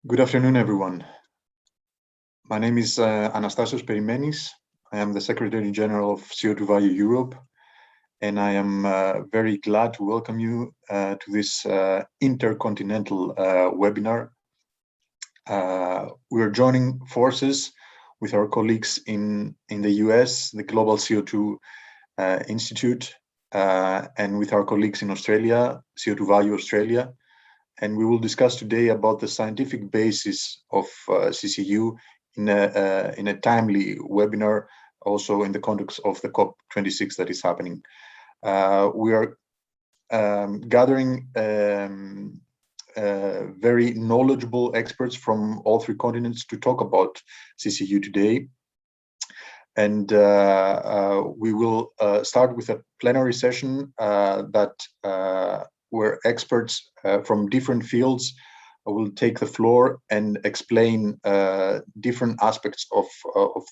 Good afternoon, everyone. My name is Anastasios Perimenis. I am the Secretary General of CO₂ Value Europe, and I am very glad to welcome you to this intercontinental webinar. We are joining forces with our colleagues in the US, the Global CO₂ Initiative, and with our colleagues in Australia, CO₂ Value Australia. And we will discuss today about the scientific basis of CCU in a timely webinar, also in the context of the COP26 that is happening. We are gathering very knowledgeable experts from all three continents to talk about CCU today. And we will start with a plenary session where experts from different fields will take the floor and explain different aspects of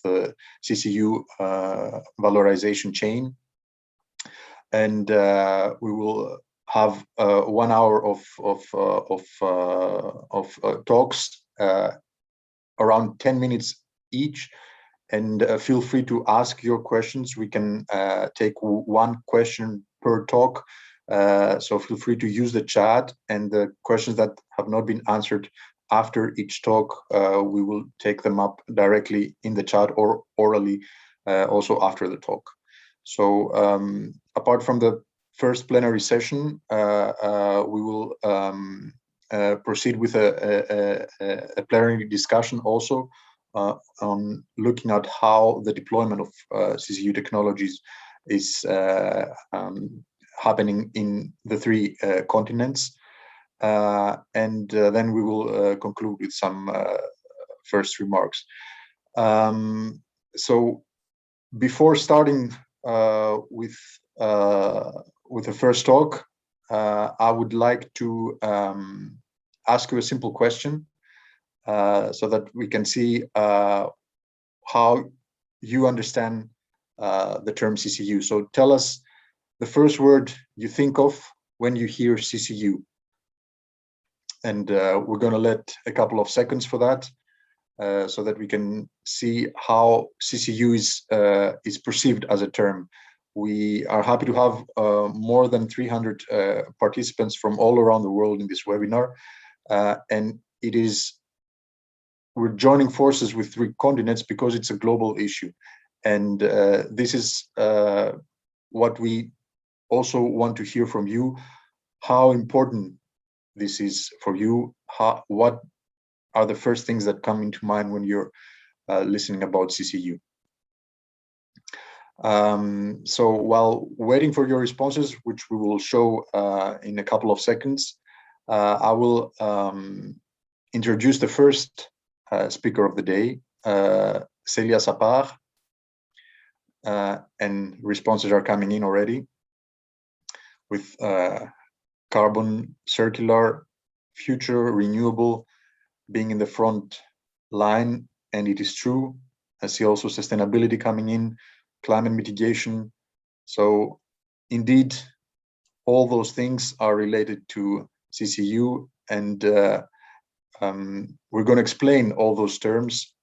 the CCU valorization chain. And we will have 1 hour of talks, around 10 minutes each. And feel free to ask your questions. We can take one question per talk. So feel free to use the chat, and the questions that have not been answered after each talk, we will take them up directly in the chat or orally also after the talk. So apart from the first plenary session, we will proceed with a plenary discussion also on looking at how the deployment of CCU technologies is happening in the three continents, and then we will conclude with some first remarks. So before starting with the first talk, I would like to ask you a simple question so that we can see how you understand the term CCU. So tell us the first word you think of when you hear CCU. And we're going to let a couple of seconds for that so that we can see how CCU is perceived as a term. We are happy to have more than 300 participants from all around the world in this webinar. And we're joining forces with three continents because it's a global issue. And this is what we also want to hear from you, how important this is for you. What are the first things that come into mind when you're listening about CCU? So while waiting for your responses, which we will show in a couple of seconds, I will introduce the first speaker of the day, Celia Sapar, and responses are coming in already, with carbon, circular, future, renewable being in the front line. And it is true. I see also sustainability coming in, climate mitigation. So indeed, all those things are related to CCU, and we're going to explain all those terms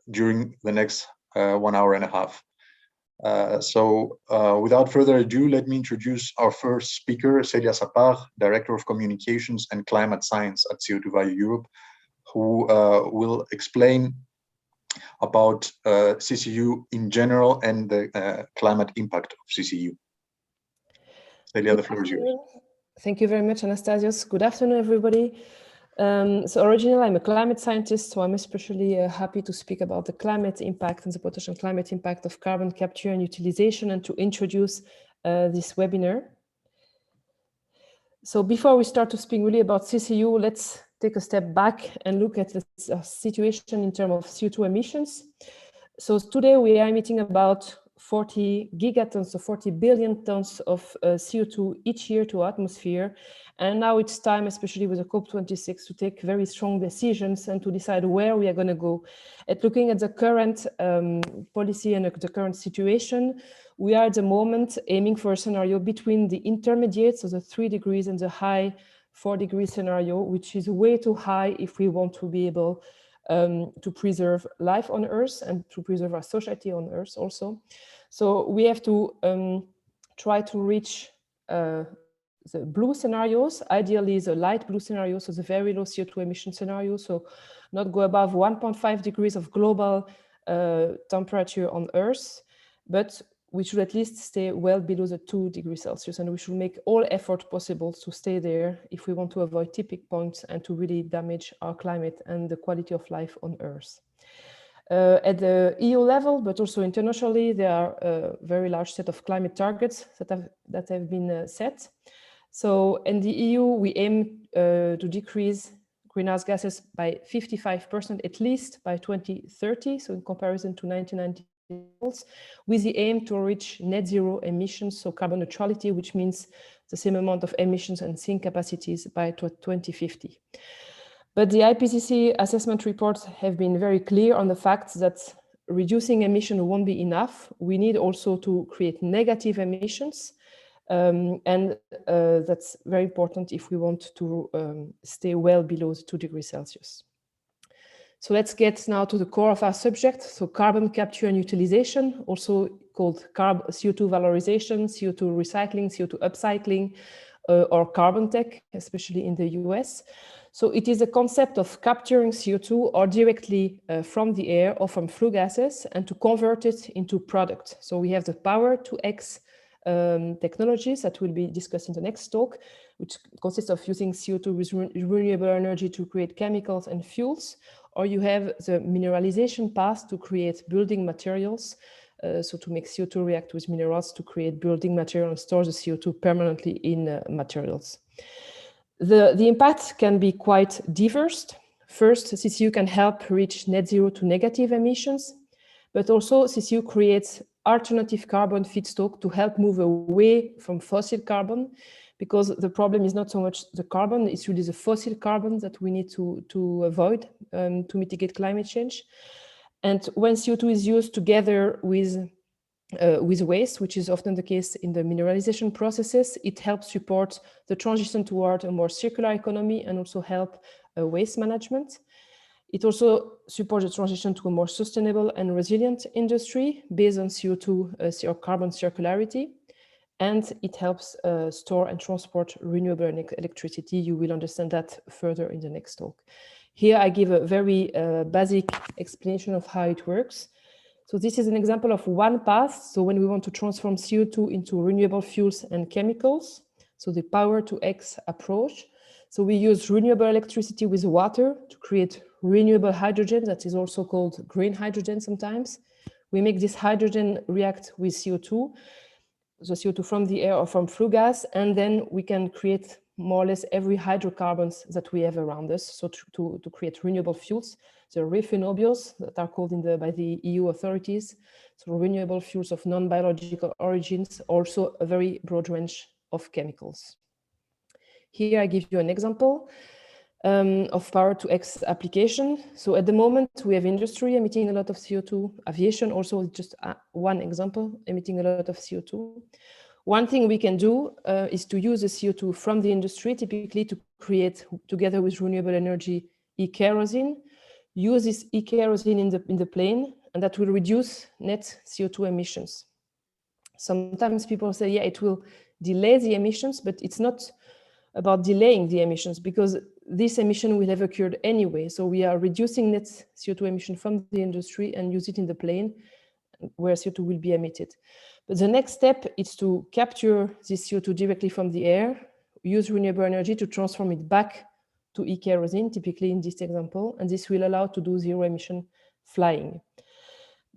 during the next 1 hour and a half. So without further ado, let me introduce our first speaker, Celia Sapar, Director of Communications and Climate Science at CO₂ Value Europe, who will explain about CCU in general and the climate impact of CCU. Celia, the floor is yours. Thank you very much, Anastasios. Good afternoon, everybody. So originally, I'm a climate scientist, so I'm especially happy to speak about the climate impact and the potential climate impact of carbon capture and utilization, and to introduce this webinar. So before we start to speak really about CCU, let's take a step back and look at the situation in terms of CO₂ emissions. So today we are emitting about 40 gigatons, so 40 billion tons of CO₂ each year to atmosphere. And now it's time, especially with the COP26, to take very strong decisions and to decide where we are going to go. At looking at the current policy and the current situation, we are at the moment aiming for a scenario between the intermediate, so the 3 degrees, and the high 4-degree scenario, which is way too high if we want to be able to preserve life on Earth and to preserve our society on Earth also. So we have to try to reach the blue scenarios, ideally the light blue scenario, so the very low CO2 emission scenario, so not go above 1.5 degrees of global temperature on Earth, but we should at least stay well below the 2 degrees Celsius, and we should make all effort possible to stay there if we want to avoid tipping points and to really damage our climate and the quality of life on Earth. At the EU level, but also internationally, there are a very large set of climate targets that have been set. So in the EU, we aim to decrease greenhouse gases by 55% at least by 2030, so in comparison to 1990 levels, with the aim to reach net zero emissions, so carbon neutrality, which means the same amount of emissions and sink capacities by 2050. But the IPCC assessment reports have been very clear on the fact that reducing emission won't be enough. We need also to create negative emissions, and that's very important if we want to stay well below the 2 degrees Celsius. So let's get now to the core of our subject. So carbon capture and utilization, also called CO₂ valorization, CO₂ recycling, CO₂ upcycling, or carbon tech, especially in the US. So it is a concept of capturing CO₂ or directly from the air or from flue gases and to convert it into product. So we have the Power-to-X technologies that will be discussed in the next talk, which consists of using CO₂ with renewable energy to create chemicals and fuels, or you have the mineralization path to create building materials, so to make CO₂ react with minerals to create building material and store the CO₂ permanently in materials. The impact can be quite diverse. First, CCU can help reach net zero to negative emissions, but also CCU creates alternative carbon feedstock to help move away from fossil carbon, because the problem is not so much the carbon, it's really the fossil carbon that we need to avoid to mitigate climate change. And when CO₂ is used together with waste, which is often the case in the mineralization processes, it helps support the transition toward a more circular economy and also help waste management. It also supports the transition to a more sustainable and resilient industry based on CO₂ or carbon circularity. And it helps store and transport renewable electricity. You will understand that further in the next talk. Here I give a very basic explanation of how it works. So this is an example of one path. So when we want to transform CO₂ into renewable fuels and chemicals, so the Power-to-X approach. So we use renewable electricity with water to create renewable hydrogen, that is also called green hydrogen sometimes. We make this hydrogen react with CO₂, the CO₂ from the air or from flue gas, and then we can create more or less every hydrocarbons that we have around us, so to create renewable fuels. The refinobios that are called by the EU authorities, so renewable fuels of non-biological origins, also a very broad range of chemicals. Here I give you an example of Power-to-X application. So at the moment we have industry emitting a lot of CO₂, aviation also just one example emitting a lot of CO₂. One thing we can do is to use the CO₂ from the industry, typically to create, together with renewable energy, e-kerosene. Use this e-kerosene in the plane, and that will reduce net CO₂ emissions. Sometimes people say, yeah, it will delay the emissions, but it's not about delaying the emissions, because this emission will have occurred anyway. So we are reducing net CO₂ emission from the industry and use it in the plane where CO₂ will be emitted. But the next step is to capture this CO₂ directly from the air, use renewable energy to transform it back to e-kerosene, typically in this example, and this will allow to do zero emission flying.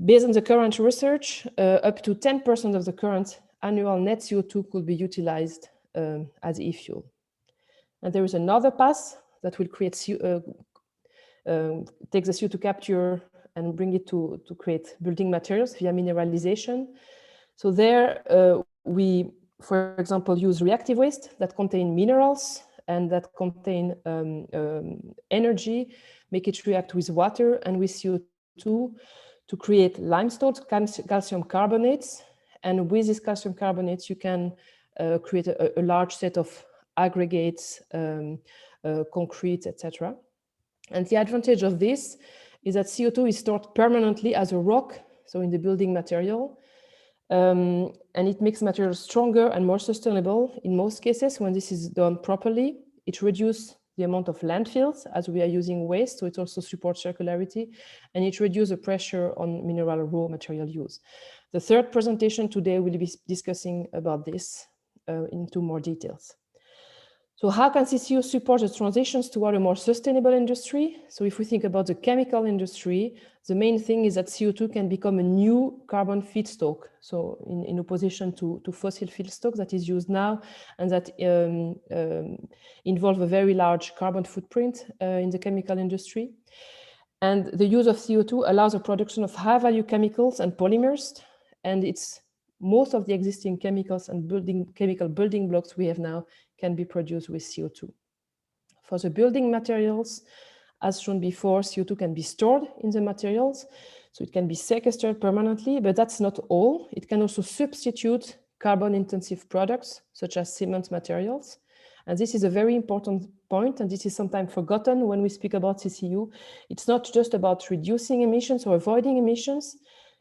Based on the current research, up to 10% of the current annual net CO₂ could be utilized as e-fuel. And there is another path that will create take the CO₂ capture and bring it to create building materials via mineralization. So there we, for example, use reactive waste that contain minerals and that contain energy, make it react with water and with CO₂ to create limestone, calcium carbonates. And with these calcium carbonates, you can create a large set of aggregates, concrete, etc. And the advantage of this is that CO₂ is stored permanently as a rock, so in the building material, and it makes materials stronger and more sustainable in most cases when this is done properly. It reduces the amount of landfills as we are using waste, so it also supports circularity, and it reduces the pressure on mineral raw material use. The third presentation today will be discussing about this into more details. So how can CCU support the transitions toward a more sustainable industry? So if we think about the chemical industry, the main thing is that CO₂ can become a new carbon feedstock. So in opposition to fossil feedstock that is used now and that involve a very large carbon footprint in the chemical industry. And the use of CO₂ allows the production of high-value chemicals and polymers, and it's most of the existing chemicals and chemical building blocks we have now can be produced with CO₂. For the building materials, as shown before, CO₂ can be stored in the materials, so it can be sequestered permanently, but that's not all. It can also substitute carbon-intensive products, such as cement materials. And this is a very important point, and this is sometimes forgotten when we speak about CCU. It's not just about reducing emissions or avoiding emissions.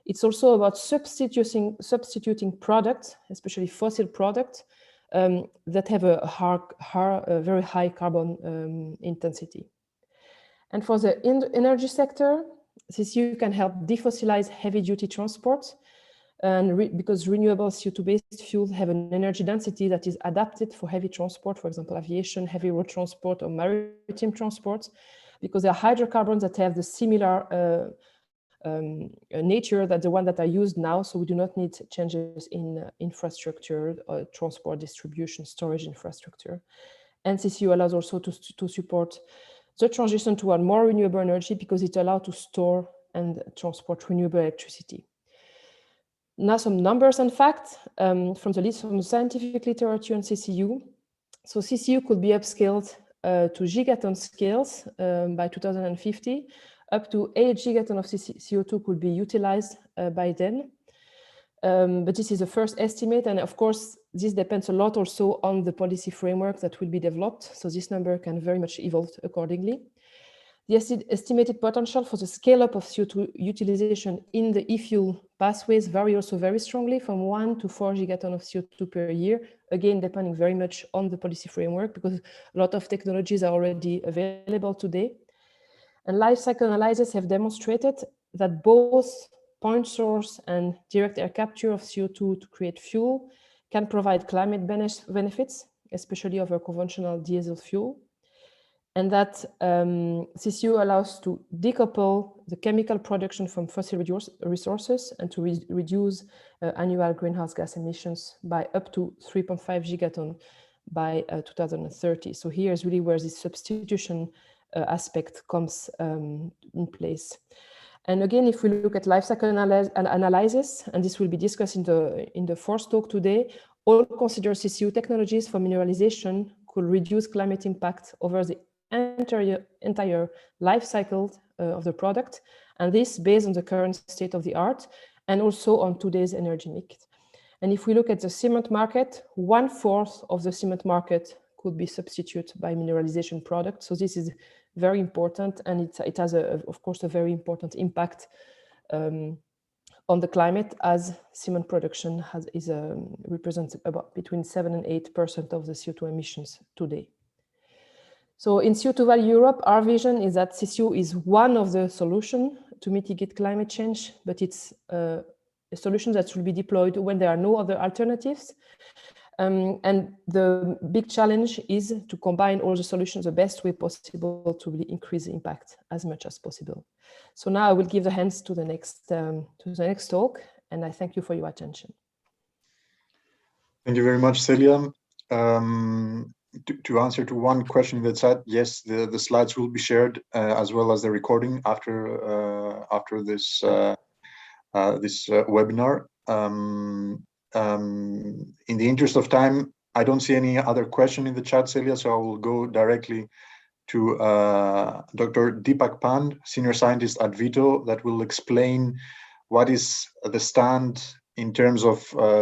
It's also about substituting products, especially fossil products, that have a very high carbon intensity. And for the energy sector, CCU can help defossilize heavy-duty transport, and because renewable CO₂-based fuels have an energy density that is adapted for heavy transport, for example, aviation, heavy road transport, or maritime transport, because they are hydrocarbons that have the similar nature that the one that are used now, so we do not need changes in infrastructure, transport, distribution, storage infrastructure. And CCU allows also to support the transition toward more renewable energy because it allows to store and transport renewable electricity. Now some numbers and facts from the scientific literature on CCU. So CCU could be upscaled to gigaton scales by 2050. Up to 8 gigatons of CO₂ could be utilized by then. But this is the first estimate. And of course, this depends a lot also on the policy framework that will be developed. So this number can very much evolve accordingly. The estimated potential for the scale-up of CO₂ utilization in the e-fuel pathways vary also very strongly from 1 to 4 gigatons of CO₂ per year, again, depending very much on the policy framework because a lot of technologies are already available today. And life cycle analyses have demonstrated that both point source and direct air capture of CO₂ to create fuel can provide climate benefits, especially over conventional diesel fuel. And that CCU allows to decouple the chemical production from fossil resources and to reduce annual greenhouse gas emissions by up to 3.5 gigatons by 2030. So here is really where this substitution aspect comes in place. And again, if we look at life cycle analysis, and this will be discussed in the fourth talk today, all considered CCU technologies for mineralization could reduce climate impact over the entire life cycle of the product, and this based on the current state of the art and also on today's energy mix. And if we look at the cement market, 1/4 of the cement market could be substituted by mineralization products. So this is very important, and it has, of course, a very important impact on the climate, as cement production represents about between 7 and 8% of the CO₂ emissions today. So in CO₂ Value Europe, our vision is that CCU is one of the solutions to mitigate climate change, but it's a solution that should be deployed when there are no other alternatives. And the big challenge is to combine all the solutions the best way possible to really increase the impact as much as possible. So now I will give the hands to the next talk, and I thank you for your attention. Thank you very much, Celia. To answer to one question in the chat, yes, the slides will be shared as well as the recording after this this webinar. In the interest of time, I don't see any other question in the chat, Celia, so I will go directly to Dr. Deepak Pand, Senior Scientist at Vito, that will explain what is the stand in terms of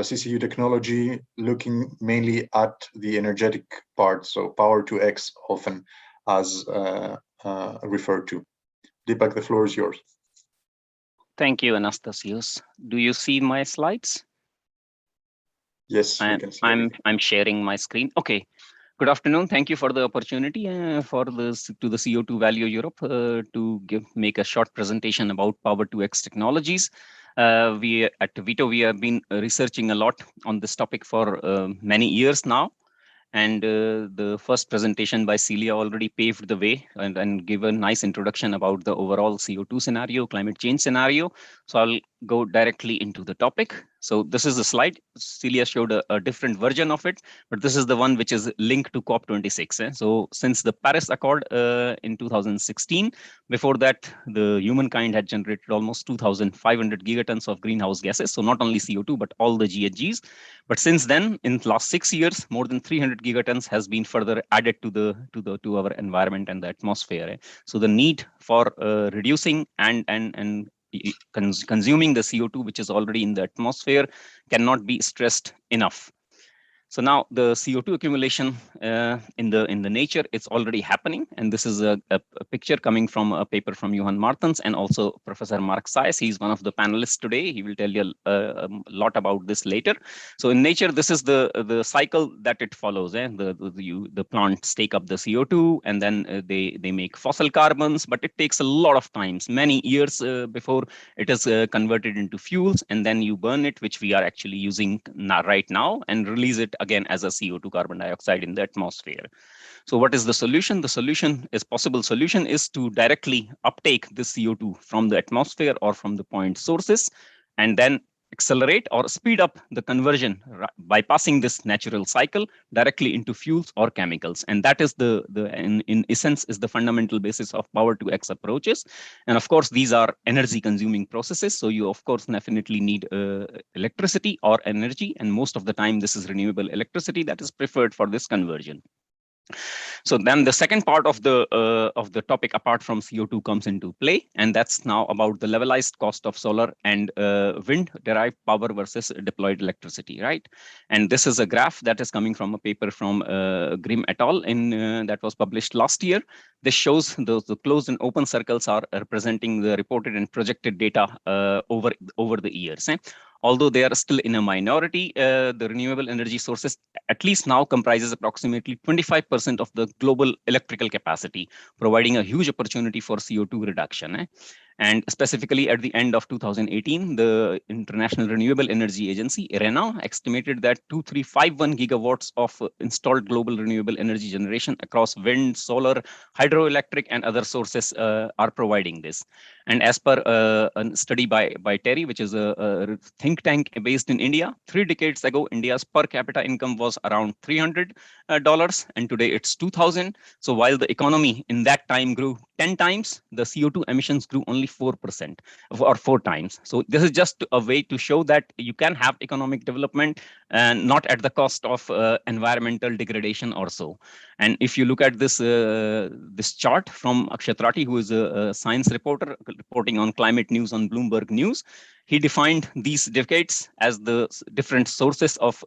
CCU technology, looking mainly at the energetic part, so power to X often as referred to. Deepak, the floor is yours. Thank you, Anastasios. Do you see my slides? Yes, we can see. I'm sharing my screen. Okay. Good afternoon. Thank you for the opportunity for this to the CO₂ Value Europe to make a short presentation about Power to X technologies. We at Vito, we have been researching a lot on this topic for many years now. And the first presentation by Celia already paved the way and gave a nice introduction about the overall CO₂ scenario, climate change scenario. So I'll go directly into the topic. So this is the slide. Celia showed a different version of it, but this is the one which is linked to COP26. So since the Paris Accord in 2016, before that, the humankind had generated almost 2,500 gigatons of greenhouse gases. So not only CO₂, but all the GHGs. But since then, in the last 6 years, more than 300 gigatons has been further added to our environment and the atmosphere. So the need for reducing and consuming the CO₂, which is already in the atmosphere, cannot be stressed enough. So now the CO₂ accumulation in the nature, it's already happening. And this is a picture coming from a paper from Johan Martens and also Professor Mark Sayes. He's one of the panelists today. He will tell you a lot about this later. So in nature, this is the cycle that it follows. The plants take up the CO₂ and then they make fossil carbons, but it takes a lot of times, many years before it is converted into fuels, and then you burn it, which we are actually using right now, and release it again as a CO₂ carbon dioxide in the atmosphere. So what is the solution? The possible solution is to directly uptake the CO₂ from the atmosphere or from the point sources, and then accelerate or speed up the conversion by passing this natural cycle directly into fuels or chemicals. And that is in essence is the fundamental basis of Power to X approaches. And of course, these are energy consuming processes. So you of course definitely need electricity or energy. And most of the time, this is renewable electricity that is preferred for this conversion. So then the second part of the topic, apart from CO₂, comes into play, and that's now about the levelized cost of solar and wind derived power versus deployed electricity, right? And this is a graph that is coming from a paper from Grimm et al. That was published last year. This shows the closed and open circles are representing the reported and projected data over the years. Although they are still in a minority, the renewable energy sources at least now comprises approximately 25% of the global electrical capacity, providing a huge opportunity for CO₂ reduction. And specifically at the end of 2018, the International Renewable Energy Agency, IRENA, estimated that 2351 gigawatts of installed global renewable energy generation across wind, solar, hydroelectric, and other sources are providing this. And as per a study by TEA, which is a think tank based in India, 3 decades ago, India's per capita income was around $300, and today it's 2,000. So while the economy in that time grew 10 times, the CO₂ emissions grew only 4% or 4 times. So this is just a way to show that you can have economic development and not at the cost of environmental degradation or so. And if you look at this chart from Akshat Rathi, who is a science reporter reporting on climate news on Bloomberg News, he defined these decades as the different sources of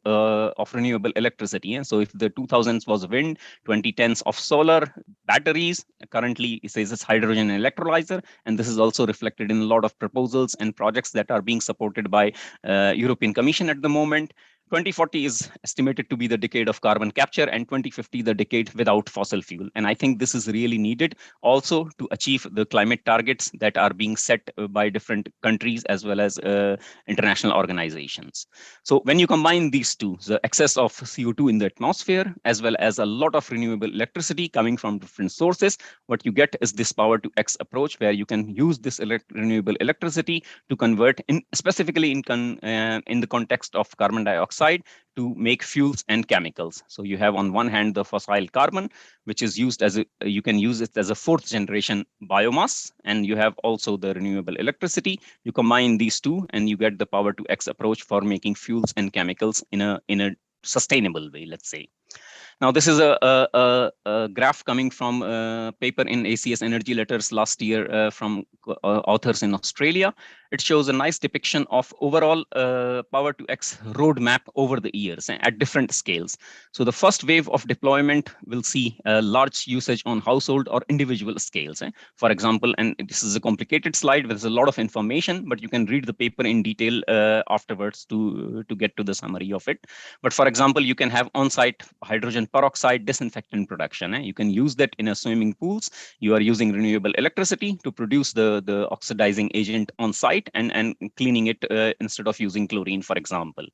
renewable electricity. And so if the 2000s was wind, 2010s of solar, batteries, currently it says it's hydrogen and electrolyzer. And this is also reflected in a lot of proposals and projects that are being supported by European Commission at the moment. 2040 is estimated to be the decade of carbon capture, and 2050 the decade without fossil fuel. And I think this is really needed also to achieve the climate targets that are being set by different countries as well as international organizations. So when you combine these two, the excess of CO₂ in the atmosphere, as well as a lot of renewable electricity coming from different sources, what you get is this Power to X approach, where you can use this renewable electricity to convert specifically in the context of carbon dioxide to make fuels and chemicals. So you have on one hand the fossil carbon, which is used as you can use it as a 4th generation biomass, and you have also the renewable electricity. You combine these two and you get the Power to X approach for making fuels and chemicals in a sustainable way, let's say. Now, this is a graph coming from a paper in ACS Energy Letters last year from authors in Australia. it shows a nice depiction of overall Power-to-X roadmap over the years at different scales. So the first wave of deployment will see a large usage on household or individual scales. For example, and this is a complicated slide with a lot of information, but you can read the paper in detail afterwards to get to the summary of it. But for example, you can have on-site hydrogen peroxide disinfectant production. You can use that in a swimming pools. You are using renewable electricity to produce the oxidizing agent on site and cleaning it instead of using chlorine, for example.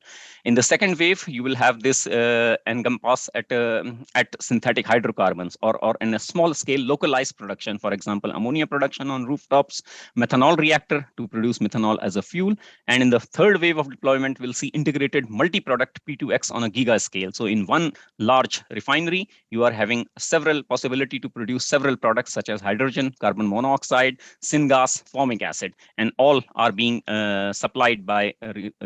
In the second wave, you will have this encompass at synthetic hydrocarbons or in a small scale localized production, for example, ammonia production on rooftops, methanol reactor to produce methanol as a fuel. And in the third wave of deployment, we'll see integrated multi-product P2X on a giga scale. So in one large refinery, you are having several possibility to produce several products such as hydrogen, carbon monoxide, syngas, formic acid, and all are being supplied by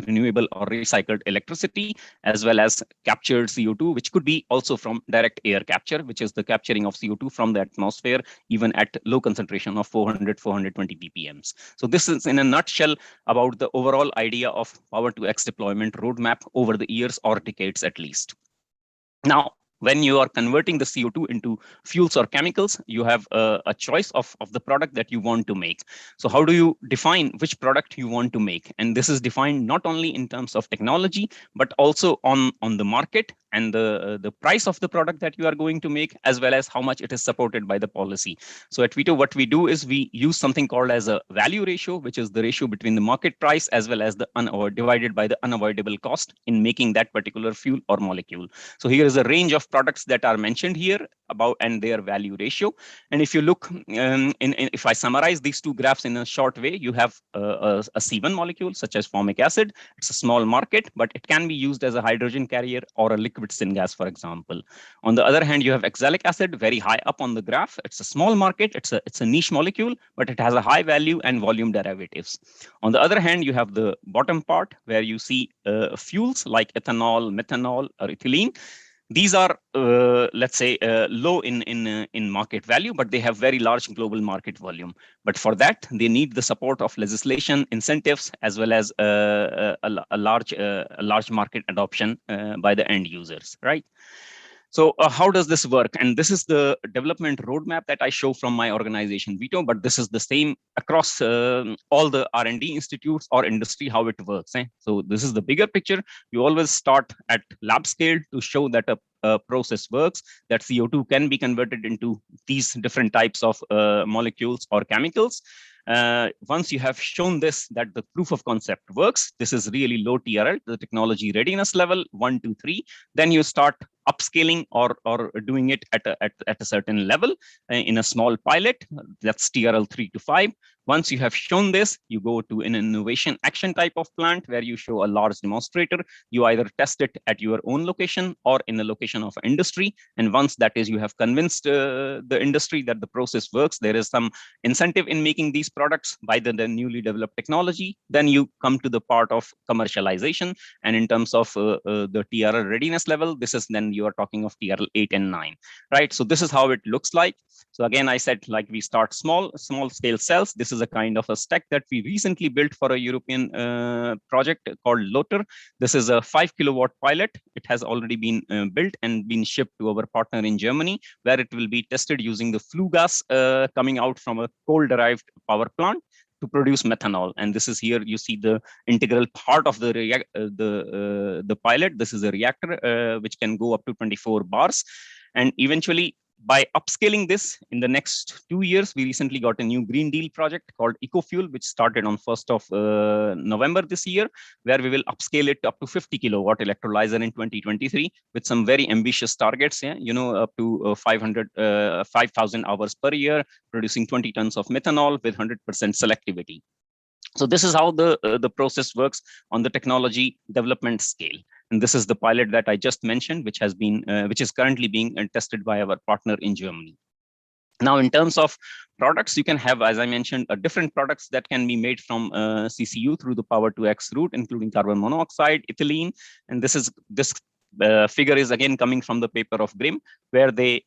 renewable or recycled electricity, as well as captured CO2, which could be also from direct air capture, which is the capturing of CO2 from the atmosphere, even at low concentration of 400, 420 ppms. So this is in a nutshell about the overall idea of Power-to-X deployment roadmap over the years or decades at least. Now, when you are converting the CO2 into fuels or chemicals, you have a choice of the product that you want to make. So how do you define which product you want to make? And this is defined not only in terms of technology, but also on the market and the price of the product that you are going to make, as well as how much it is supported by the policy. So at Vito, what we do is we use something called as a value ratio, which is the ratio between the market price as well as the divided by the unavoidable cost in making that particular fuel or molecule. So here is a range of products that are mentioned here about and their value ratio. And if you look, if I summarize these two graphs in a short way, you have a C1 molecule such as formic acid. It's a small market, but it can be used as a hydrogen carrier or a liquid syngas, for example. On the other hand, you have oxalic acid very high up on the graph. It's a small market. It's a niche molecule, but it has a high value and volume derivatives. On the other hand, you have the bottom part where you see fuels like ethanol, methanol, or ethylene. These are, let's say, low in market value, but they have very large global market volume. But for that, they need the support of legislation, incentives, as well as a large market adoption by the end users, right? So how does this work? And this is the development roadmap that I show from my organization, Vito, but this is the same across all the R&D institutes or industry, how it works. So this is the bigger picture. You always start at lab scale to show that a process works, that CO2 can be converted into these different types of molecules or chemicals. Once you have shown this, that the proof of concept works, this is really low TRL, the technology readiness level 1, 2, 3. Then you start upscaling or doing it at a certain level in a small pilot. That's TRL 3 to 5. Once you have shown this, you go to an innovation action type of plant where you show a large demonstrator. You either test it at your own location or in the location of industry. And once that is, you have convinced the industry that the process works, there is some incentive in making these products by the newly developed technology. Then you come to the part of commercialization. And in terms of the TRL readiness level, this is then you are talking of TRL 8 and 9, right? So this is how it looks like. So again, I said, like, we start small scale cells. This is a kind of a stack that we recently built for a European project called LOTER. This is a 5 kilowatt pilot. It has already been built and been shipped to our partner in Germany, where it will be tested using the flue gas coming out from a coal-derived power plant to produce methanol. And this is here, you see the integral part of the pilot. This is a reactor which can go up to 24 bars. And eventually, by upscaling this in the next 2 years, we recently got a new Green Deal project called EcoFuel, which started on 1st of November this year, where we will upscale it up to 50 kilowatt electrolyzer in 2023 with some very ambitious targets, up to 5,000 hours per year, producing 20 tons of methanol with 100% selectivity. So this is how the process works on the technology development scale. And this is the pilot that I just mentioned, which is currently being tested by our partner in Germany. Now, in terms of products, you can have, as I mentioned, different products that can be made from CCU through the Power-to-X route, including carbon monoxide, ethylene, and this figure is again coming from the paper of Grimm, where they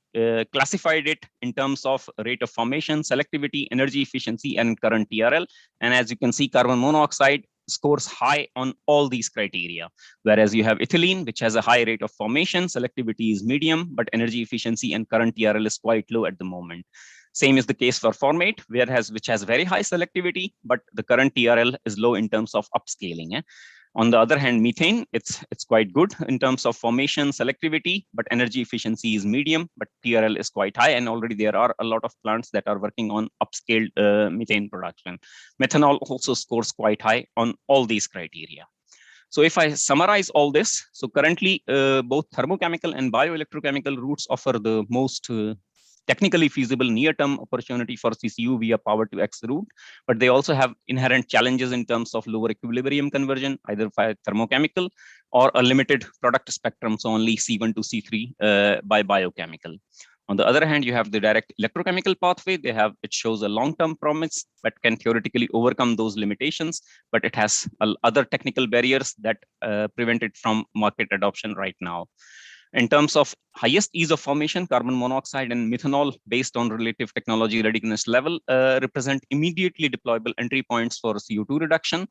classified it in terms of rate of formation, selectivity, energy efficiency, and current TRL. And as you can see, carbon monoxide scores high on all these criteria, whereas you have ethylene, which has a high rate of formation, selectivity is medium, but energy efficiency and current TRL is quite low at the moment. Same is the case for formate, which has very high selectivity, but the current TRL is low in terms of upscaling. On the other hand, methane, it's quite good in terms of formation, selectivity, but energy efficiency is medium, but TRL is quite high. And already there are a lot of plants that are working on upscaled methane production. Methanol also scores quite high on all these criteria. So if I summarize all this, so currently both thermochemical and bioelectrochemical routes offer the most technically feasible near-term opportunity for CCU via power-to-X route, but they also have inherent challenges in terms of lower equilibrium conversion, either by thermochemical or a limited product spectrum, so only C1 to C3 by biochemical. On the other hand, you have the direct electrochemical pathway. It shows a long-term promise, but can theoretically overcome those limitations, but it has other technical barriers that prevent it from market adoption right now. In terms of highest ease of formation, carbon monoxide and methanol based on relative technology readiness level represent immediately deployable entry points for CO2 reduction.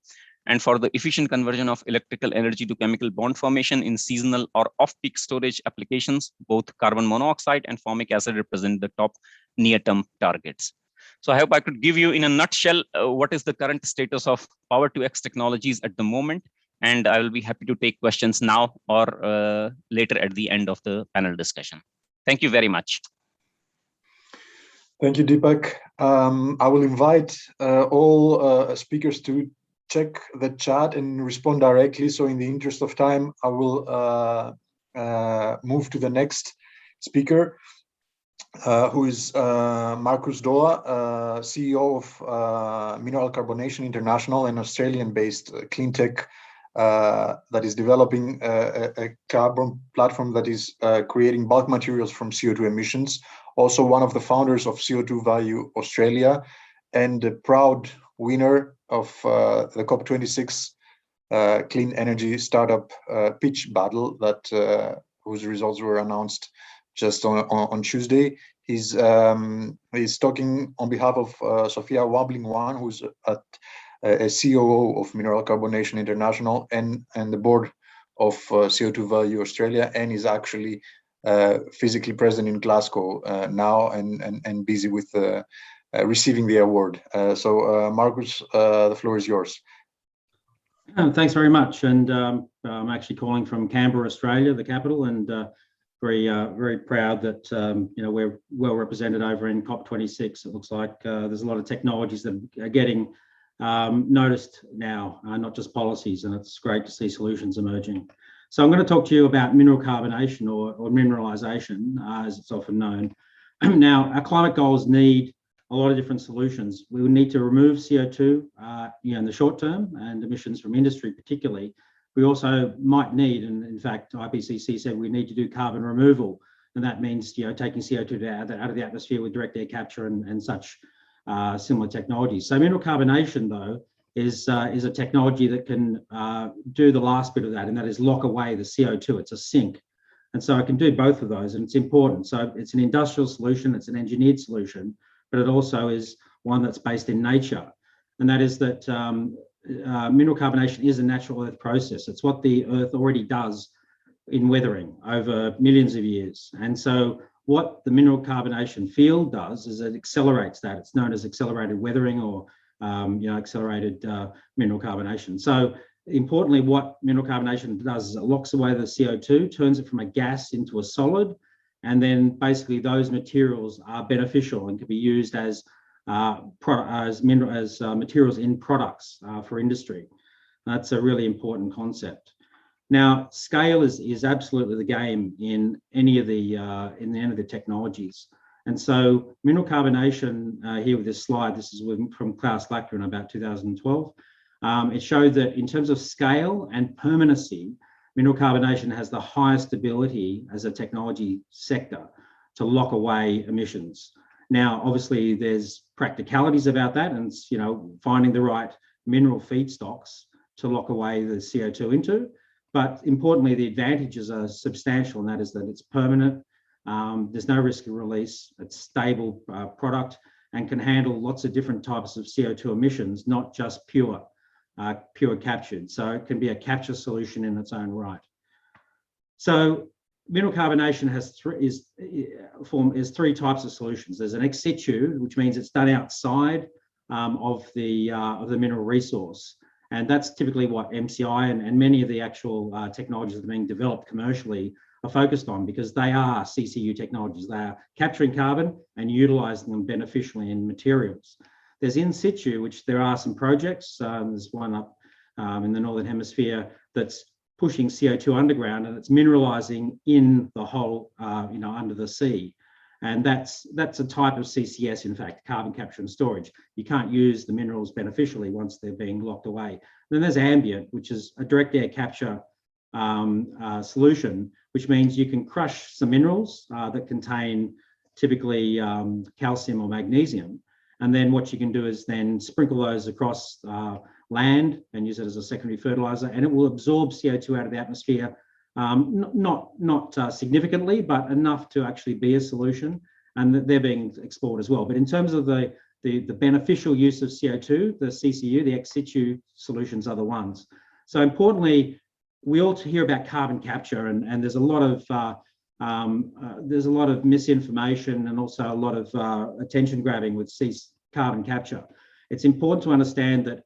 And for the efficient conversion of electrical energy to chemical bond formation in seasonal or off-peak storage applications, both carbon monoxide and formic acid represent the top near-term targets. So I hope I could give you in a nutshell what is the current status of power-to-X technologies at the moment. And I will be happy to take questions now or later at the end of the panel discussion. Thank you very much. Thank you, Deepak. I will invite all speakers to check the chat and respond directly. So in the interest of time, I will move to the next speaker, who is Markus Doa, CEO of Mineral Carbonation International, an Australian-based clean tech that is developing a carbon platform that is creating bulk materials from CO2 emissions. Also one of the founders of CO₂ Value Australia and a proud winner of the COP26 clean energy startup pitch battle that whose results were announced just on Tuesday. He's talking on behalf of Sophia Wabling-Wan, who's at a COO of Mineral Carbonation International and the board of CO₂ Value Australia, and is actually physically present in Glasgow now and busy with receiving the award. So Markus, the floor is yours. Thanks very much. And I'm actually calling from Canberra, Australia, the capital, and very proud that we're well represented over in COP26. It looks like there's a lot of technologies that are getting noticed now, not just policies, and it's great to see solutions emerging. So I'm going to talk to you about mineral carbonation or mineralization, as it's often known. Now, our climate goals need a lot of different solutions. We will need to remove CO2 in the short term and emissions from industry particularly. We also might need, and in fact, IPCC said we need to do carbon removal, and that means taking CO2 out of the atmosphere with direct air capture and such similar technologies. So mineral carbonation, though, is a technology that can do the last bit of that, and that is lock away the CO2. It's a sink. And so it can do both of those, and it's important. So it's an industrial solution, it's an engineered solution, but it also is one that's based in nature. And that is that mineral carbonation is a natural earth process. It's what the earth already does in weathering over millions of years. And so what the mineral carbonation field does is it accelerates that. It's known as accelerated weathering or accelerated mineral carbonation. So importantly, what mineral carbonation does is it locks away the CO2, turns it from a gas into a solid, and then basically those materials are beneficial and can be used as materials in products for industry. That's a really important concept. Now, scale is absolutely the game in any of the technologies. And so mineral carbonation here with this slide, this is from Klaus Lackner in about 2012. It showed that in terms of scale and permanency, mineral carbonation has the highest ability as a technology sector to lock away emissions. Now, obviously, there's practicalities about that, and finding the right mineral feedstocks to lock away the CO2 into. But importantly, the advantages are substantial, and that is that it's permanent. There's no risk of release. It's stable product and can handle lots of different types of CO₂ emissions, not just pure captured. So it can be a capture solution in its own right. So mineral carbonation has three types of solutions. There's an ex situ, which means it's done outside of the mineral resource. And that's typically what MCI and many of the actual technologies that are being developed commercially are focused on, because they are CCU technologies. They are capturing carbon and utilising them beneficially in materials. There's in situ, which there are some projects. There's one up in the Northern Hemisphere that's pushing CO₂ underground, and it's mineralising in the whole, under the sea. And that's a type of CCS, in fact, carbon capture and storage. You can't use the minerals beneficially once they're being locked away. Then there's ambient, which is a direct air capture solution, which means you can crush some minerals that contain typically calcium or magnesium. And then what you can do is then sprinkle those across land and use it as a secondary fertilizer, and it will absorb CO₂ out of the atmosphere, not significantly, but enough to actually be a solution, and they're being explored as well. But in terms of the beneficial use of CO₂, the CCU, the ex situ solutions are the ones. So importantly, we all hear about carbon capture, and there's a lot of misinformation and also a lot of attention grabbing with carbon capture. It's important to understand that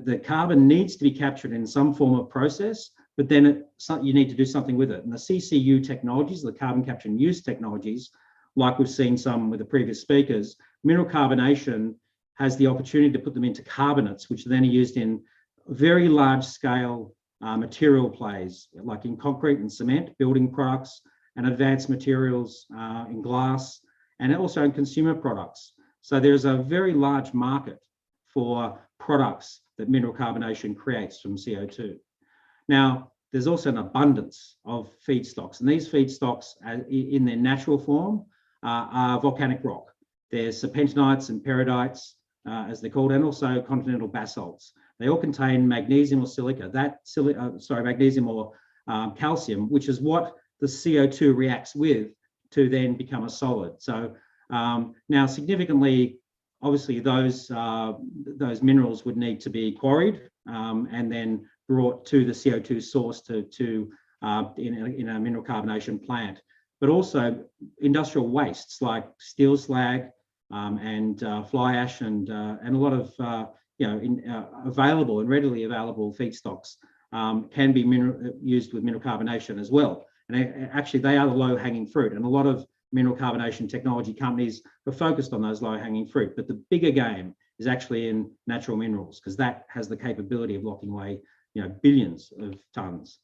the carbon needs to be captured in some form of process, but then you need to do something with it. And the CCU technologies, the carbon capture and use technologies, like we've seen some with the previous speakers, mineral carbonation has the opportunity to put them into carbonates, which then are used in very large scale material plays, like in concrete and cement, building products, and advanced materials in glass, and also in consumer products. So there's a very large market for products that mineral carbonation creates from CO₂. Now, there's also an abundance of feedstocks, and these feedstocks in their natural form are volcanic rock. There's serpentinites and peridites, as they're called, and also continental basalts. They all contain magnesium or silica, magnesium or calcium, which is what the CO₂ reacts with to then become a solid. So now significantly, obviously those minerals would need to be quarried and then brought to the CO₂ source in a mineral carbonation plant. But also industrial wastes like steel slag and fly ash and a lot of available and readily available feedstocks can be used with mineral carbonation as well. And actually, they are the low-hanging fruit, and a lot of mineral carbonation technology companies are focused on those low-hanging fruit. But the bigger game is actually in natural minerals, because that has the capability of locking away, billions of tons.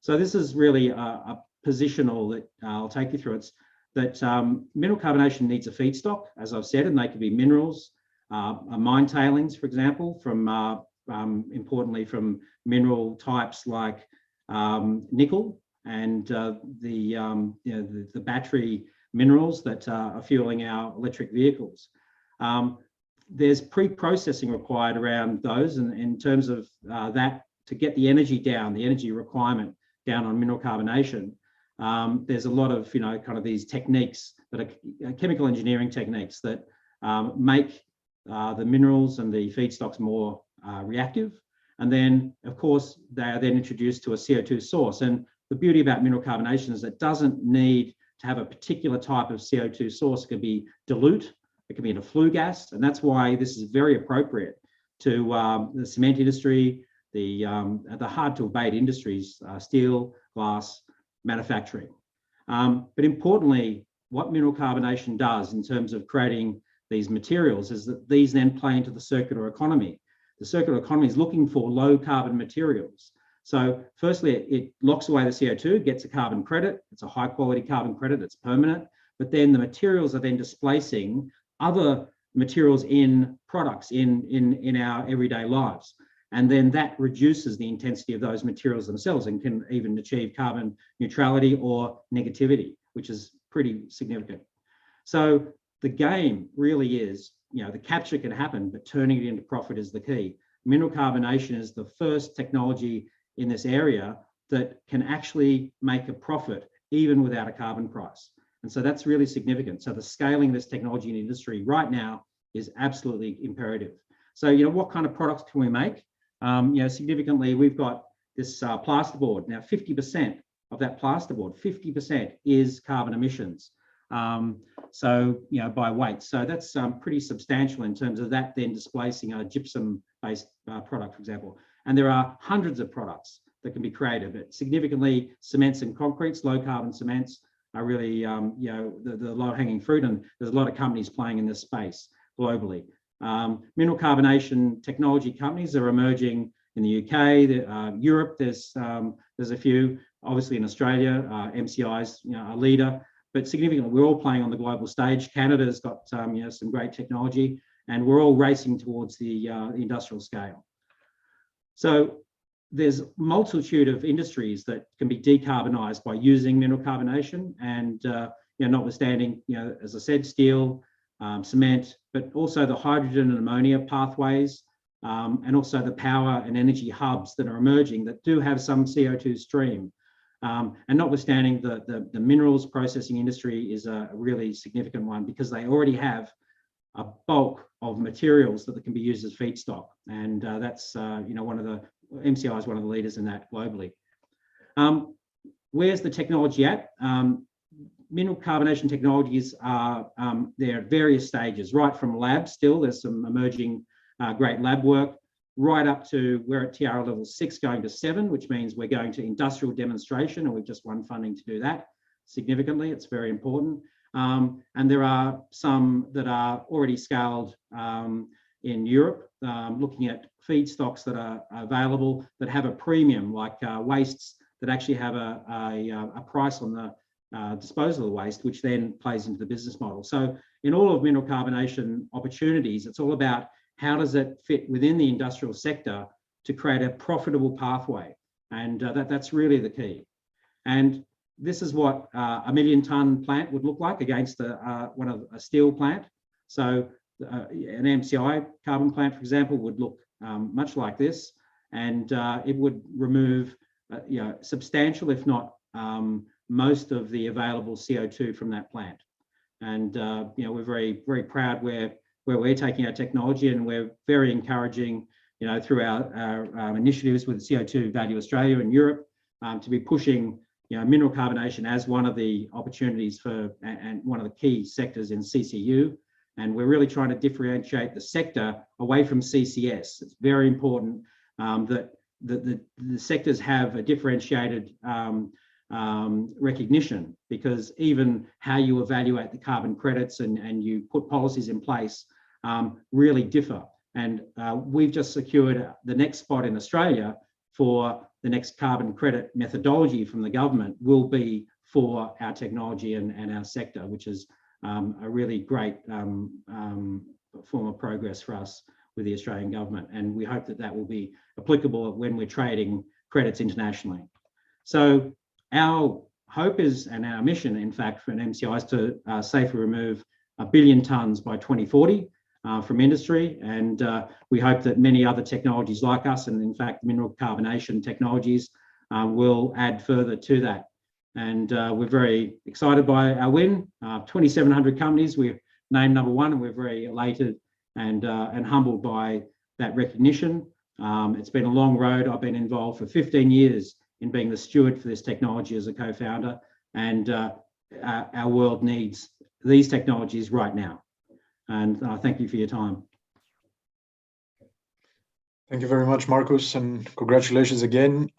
So this is really a positional that I'll take you through. It's that mineral carbonation needs a feedstock, as I've said, and they could be minerals, mine tailings, for example, from importantly from mineral types like nickel and the battery minerals that are fueling our electric vehicles. There's pre-processing required around those, and in terms of that, to get the energy down, the energy requirement down on mineral carbonation, there's a lot of kind of these techniques that are chemical engineering techniques that make the minerals and the feedstocks more reactive, and then of course they are then introduced to a CO₂ source. And the beauty about mineral carbonation is it doesn't need to have a particular type of CO₂ source. It could be dilute, it can be in a flue gas, and that's why this is very appropriate to the cement industry, the hard to abate industries, steel, glass, manufacturing. But importantly, what mineral carbonation does in terms of creating these materials is that these then play into the circular economy. The circular economy is looking for low carbon materials. So firstly, it locks away the CO₂, gets a carbon credit. It's a high quality carbon credit, it's permanent, but then the materials are then displacing other materials in products in our everyday lives. And then that reduces the intensity of those materials themselves and can even achieve carbon neutrality or negativity, which is pretty significant. So the game really is, the capture can happen, but turning it into profit is the key. Mineral carbonation is the first technology in this area that can actually make a profit even without a carbon price. And so that's really significant. So the scaling of this technology in industry right now is absolutely imperative. So, what kind of products can we make? Significantly, we've got this plasterboard. Now, 50% of that plasterboard, 50% is carbon emissions. By weight. So that's pretty substantial in terms of that then displacing a gypsum-based product, for example. And there are hundreds of products that can be created. But significantly, cements and concretes, low carbon cements are really, the low-hanging fruit, and there's a lot of companies playing in this space globally. Mineral carbonation technology companies are emerging in the UK, Europe. There's a few, obviously in Australia. MCI's a leader, but significantly, we're all playing on the global stage. Canada's got some great technology, and we're all racing towards the industrial scale. So there's a multitude of industries that can be decarbonised by using mineral carbonation, and notwithstanding, as I said, steel, cement, but also the hydrogen and ammonia pathways, and also the power and energy hubs that are emerging that do have some CO2 stream. And notwithstanding, the minerals processing industry is a really significant one because they already have a bulk of materials that can be used as feedstock, and that's one of the MCI is one of the leaders in that globally. Where's the technology at? Mineral carbonation technologies are they're at various stages, right from lab still. There's some emerging great lab work, right up to we're at TR level 6 going to 7, which means we're going to industrial demonstration, and we've just won funding to do that significantly. It's very important. And there are some that are already scaled in Europe, looking at feedstocks that are available that have a premium, like wastes that actually have a price on the disposal of the waste, which then plays into the business model. So in all of mineral carbonation opportunities, it's all about how does it fit within the industrial sector to create a profitable pathway, and that's really the key. And this is what a 1 million tonne plant would look like against a steel plant. So an MCI carbon plant, for example, would look much like this, and it would remove substantial, if not most of the available CO2 from that plant. And we're very, very proud where we're taking our technology, and we're very encouraging, through our initiatives with CO₂ Value Australia and Europe, to be pushing mineral carbonation as one of the opportunities and one of the key sectors in CCU. And we're really trying to differentiate the sector away from CCS. It's very important that the sectors have a differentiated recognition, because even how you evaluate the carbon credits and you put policies in place really differ. And we've just secured the next spot in Australia for the next carbon credit methodology from the government will be for our technology and our sector, which is a really great form of progress for us with the Australian government. And we hope that will be applicable when we're trading credits internationally. So our hope is, and our mission, in fact, for an MCI is to safely remove 1 billion tonnes by 2040 from industry. And we hope that many other technologies like us, and in fact, mineral carbonation technologies, will add further to that. And we're very excited by our win. 2,700 companies, we're named #1, and we're very elated and humbled by that recognition. It's been a long road. I've been involved for 15 years in being the steward for this technology as a co-founder, and our world needs these technologies right now. And thank you for your time. Thank you very much, Marcus, and congratulations again.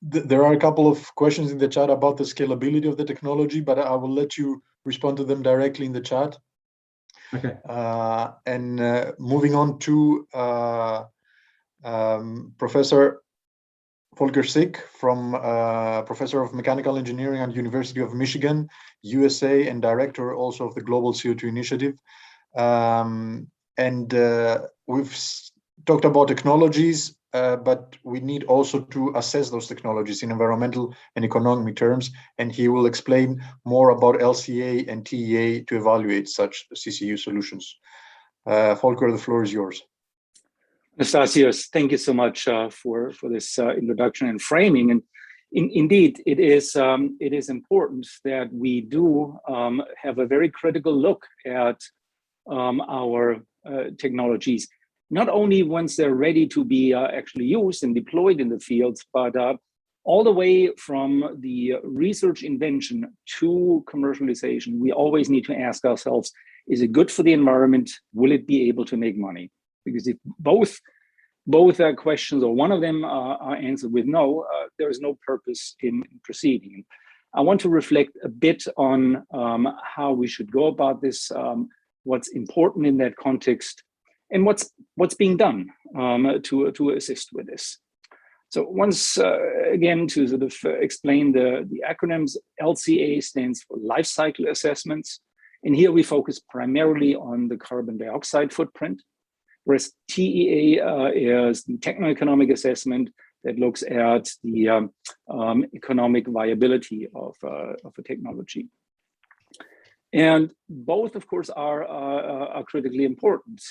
There are a couple of questions in the chat about the scalability of the technology, but I will let you respond to them directly in the chat. Okay. And moving on to Professor Volker Sick, Professor of Mechanical Engineering at University of Michigan, USA, and Director also of the Global CO₂ Initiative. We've talked about technologies, but we need also to assess those technologies in environmental and economic terms, and he will explain more about LCA and TEA to evaluate such CCU solutions. Volker, the floor is yours. Anastasios, thank you so much for this introduction and framing. And Indeed, it is important that we do have a very critical look at our technologies, not only once they're ready to be actually used and deployed in the fields, but all the way from the research invention to commercialization. We always need to ask ourselves, is it good for the environment? Will it be able to make money? Because if both questions, or one of them, are answered with no, there is no purpose in proceeding. I want to reflect a bit on how we should go about this, what's important in that context, and what's being done to assist with this. So once again, to sort of explain the acronyms, LCA stands for life cycle assessments. And here we focus primarily on the carbon dioxide footprint, whereas TEA is the techno-economic assessment that looks at the economic viability of a technology. And both, of course, are critically important.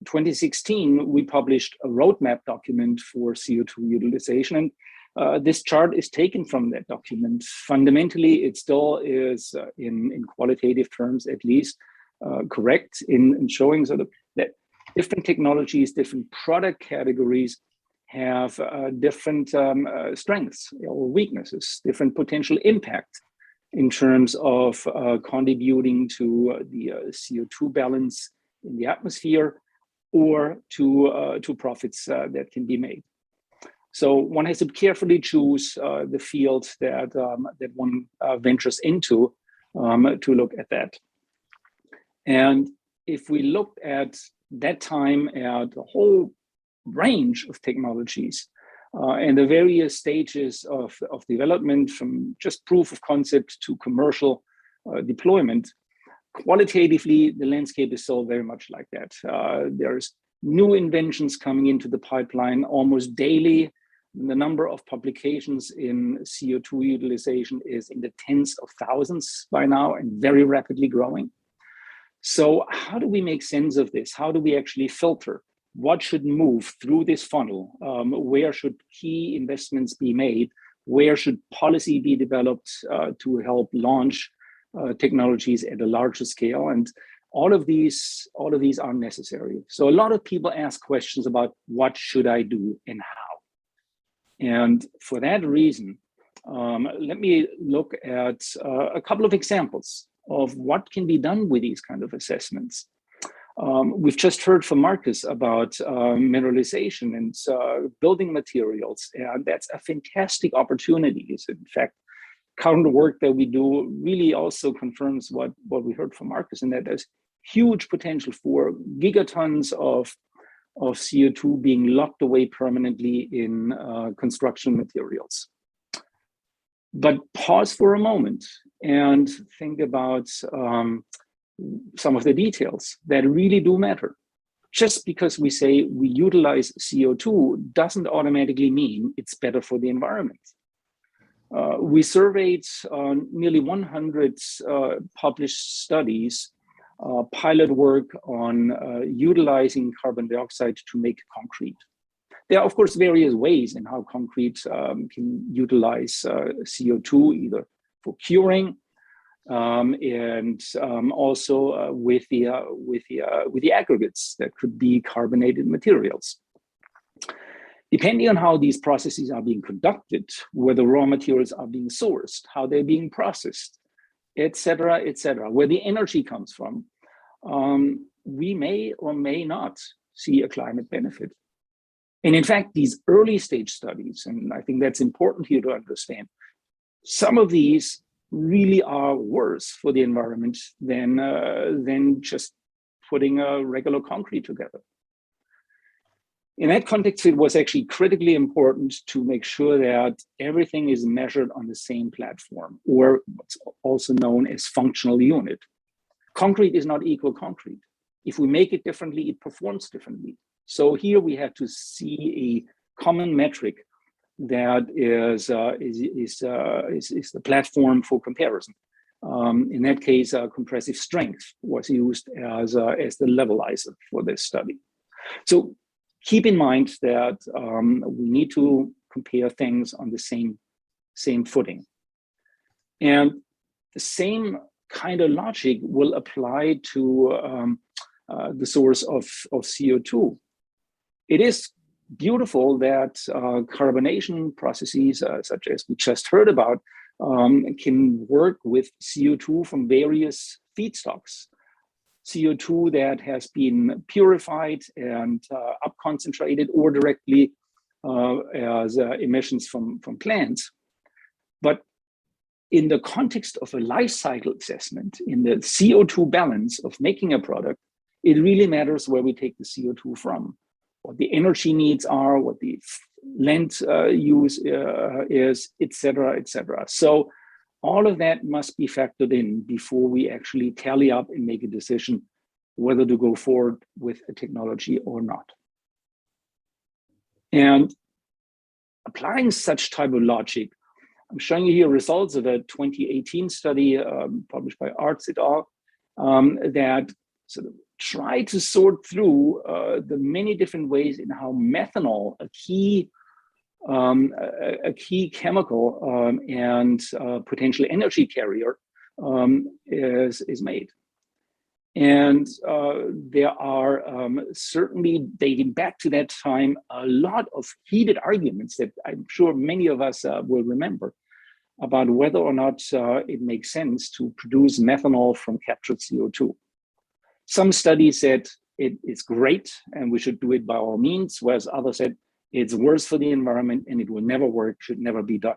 2016, we published a roadmap document for CO₂ utilization, and this chart is taken from that document. Fundamentally, it still is, in qualitative terms at least, correct in showing sort of that different technologies, different product categories have different strengths or weaknesses, different potential impact in terms of contributing to the CO₂ balance in the atmosphere, or to profits that can be made. So one has to carefully choose the field that one ventures into to look at that. And if we looked at that time at a whole range of technologies and the various stages of development, from just proof of concept to commercial deployment, qualitatively, the landscape is still very much like that. There's new inventions coming into the pipeline almost daily. The number of publications in CO₂ utilization is in the tens of thousands by now, and very rapidly growing. So how do we make sense of this? How do we actually filter? What should move through this funnel? Where should key investments be made? Where should policy be developed to help launch technologies at a larger scale? And all of these are necessary. So a lot of people ask questions about what should I do and how. And for that reason, let me look at a couple of examples of what can be done with these kind of assessments. We've just heard from Marcus about mineralization and building materials, and that's a fantastic opportunity. In fact, current work that we do really also confirms what we heard from Marcus, and that there's huge potential for gigatons of CO₂ being locked away permanently in construction materials. But pause for a moment and think about some of the details that really do matter. Just because we say we utilize CO₂ doesn't automatically mean it's better for the environment. We surveyed nearly 100 published studies, pilot work on utilizing carbon dioxide to make concrete. There are, of course, various ways in how concrete can utilize CO₂, either for curing and also with the aggregates that could be carbonated materials. Depending on how these processes are being conducted, where the raw materials are being sourced, how they're being processed, et cetera, where the energy comes from, we may or may not see a climate benefit. And in fact, these early stage studies, and I think that's important here to understand, some of these really are worse for the environment than just putting a regular concrete together. In that context, it was actually critically important to make sure that everything is measured on the same platform, or what's also known as functional unit. Concrete is not equal concrete. If we make it differently, it performs differently. So here we have to see a common metric that is the platform for comparison. In that case, compressive strength was used as the levelizer for this study. So keep in mind that we need to compare things on the same same footing. And the same kind of logic will apply to the source of CO2. It is beautiful that carbonation processes, such as we just heard about, can work with CO2 from various feedstocks. CO2 that has been purified and up concentrated or directly as emissions from plants. But in the context of a life cycle assessment, in the CO2 balance of making a product, it really matters where we take the CO2 from, what the energy needs are, what the land use is, et cetera, et cetera. So all of that must be factored in before we actually tally up and make a decision whether to go forward with a technology or not. And applying such type of logic, I'm showing you here results of a 2018 study published by Arts et al. That sort of tried to sort through the many different ways in how methanol, a key chemical and potential energy carrier, is made. And there are certainly, dating back to that time, a lot of heated arguments that I'm sure many of us will remember about whether or not it makes sense to produce methanol from captured CO2. Some studies said it is great and we should do it by all means, whereas others said it's worse for the environment and it will never work, should never be done.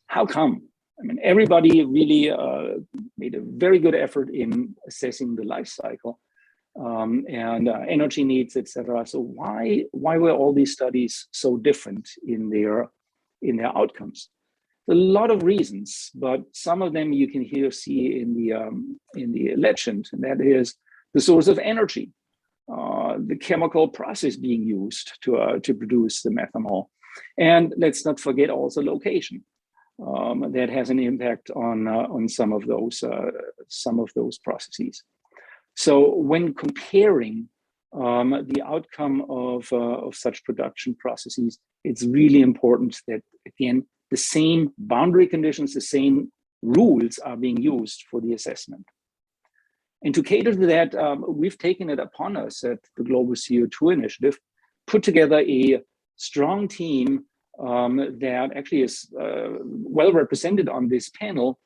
How come? I mean, everybody really made a very good effort in assessing the life cycle and energy needs, etc. So why were all these studies so different in their outcomes? A lot of reasons, but some of them you can here see in the legend, and that is the source of energy, the chemical process being used to produce the methanol, and let's not forget also location. That has an impact on some of those processes. So when comparing the outcome of such production processes, it's really important that at the end the same boundary conditions, the same rules are being used for the assessment. And to cater to that, we've taken it upon us at the Global CO₂ Initiative, put together a strong team that actually is well represented on this panel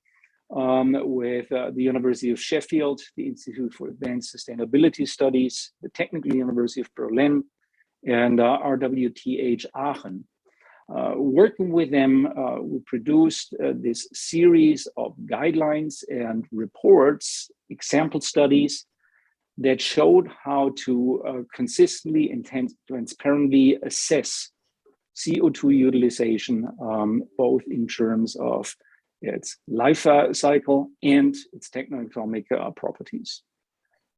with the University of Sheffield, the Institute for Advanced Sustainability Studies, the Technical University of Berlin, and RWTH Aachen. Working with them, we produced this series of guidelines and reports, example studies that showed how to consistently and transparently assess CO2 utilization, both in terms of its life cycle and its techno-economic properties.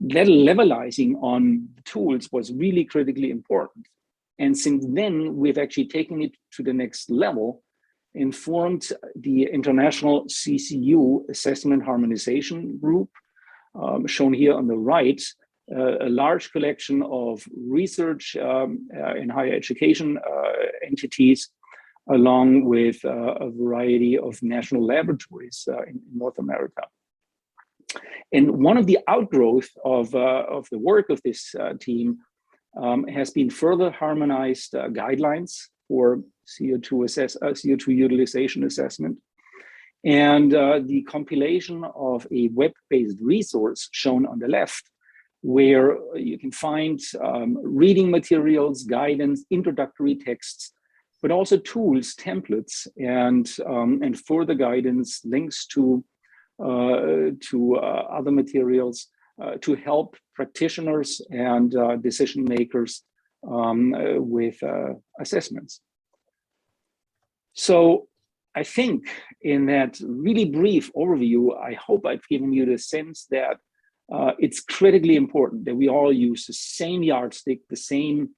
That levelizing on the tools was really critically important. And since then, we've actually taken it to the next level and formed the International CCU Assessment Harmonization Group, shown here on the right, a large collection of research and higher education entities, along with a variety of national laboratories in North America. And one of the outgrowth of the work of this team has been further harmonized guidelines for CO2 utilization assessment, and the compilation of a web-based resource shown on the left, where you can find reading materials, guidance, introductory texts, but also tools, templates, and further guidance, links to other materials to help practitioners and decision makers with assessments. So I think in that really brief overview, I hope I've given you the sense that it's critically important that we all use the same yardstick, the same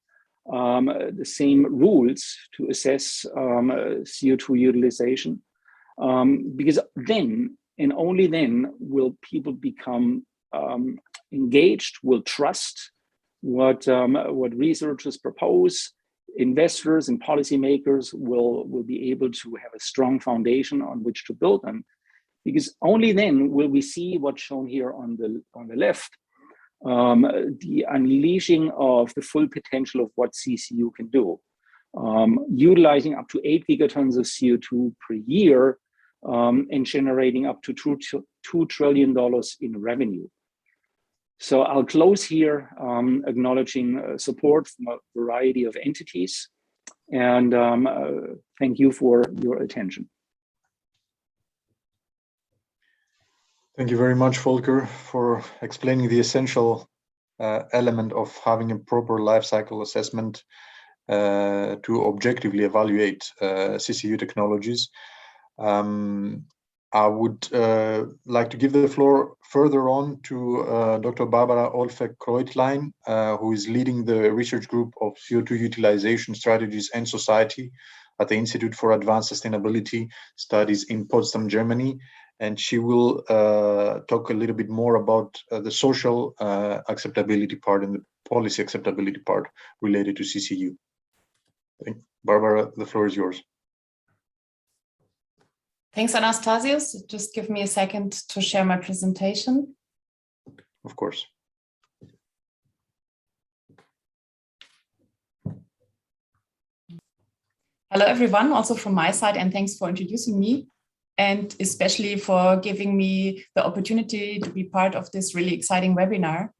rules to assess CO2 utilization, because then and only then will people become engaged, will trust what researchers propose, investors and policymakers will be able to have a strong foundation on which to build on, because only then will we see what's shown here on the left, the unleashing of the full potential of what CCU can do, utilizing up to 8 gigatons of CO2 per year and generating up to $2 trillion in revenue. So I'll close here, acknowledging support from a variety of entities, and thank you for your attention. Thank you very much, Volker, for explaining the essential element of having a proper life cycle assessment to objectively evaluate CCU technologies. I would like to give the floor further on to Dr. Barbara Olfe-Kreutlein, who is leading the research group of CO2 utilization strategies and society at the Institute for Advanced Sustainability Studies in Potsdam, Germany. And she will talk a little bit more about the social acceptability part and the policy acceptability part related to CCU. Barbara, the floor is yours. Thanks, Anastasius. Just give me a second to share my presentation. Of course. Hello, everyone, also from my side, and thanks for introducing me, and especially for giving me the opportunity to be part of this really exciting webinar.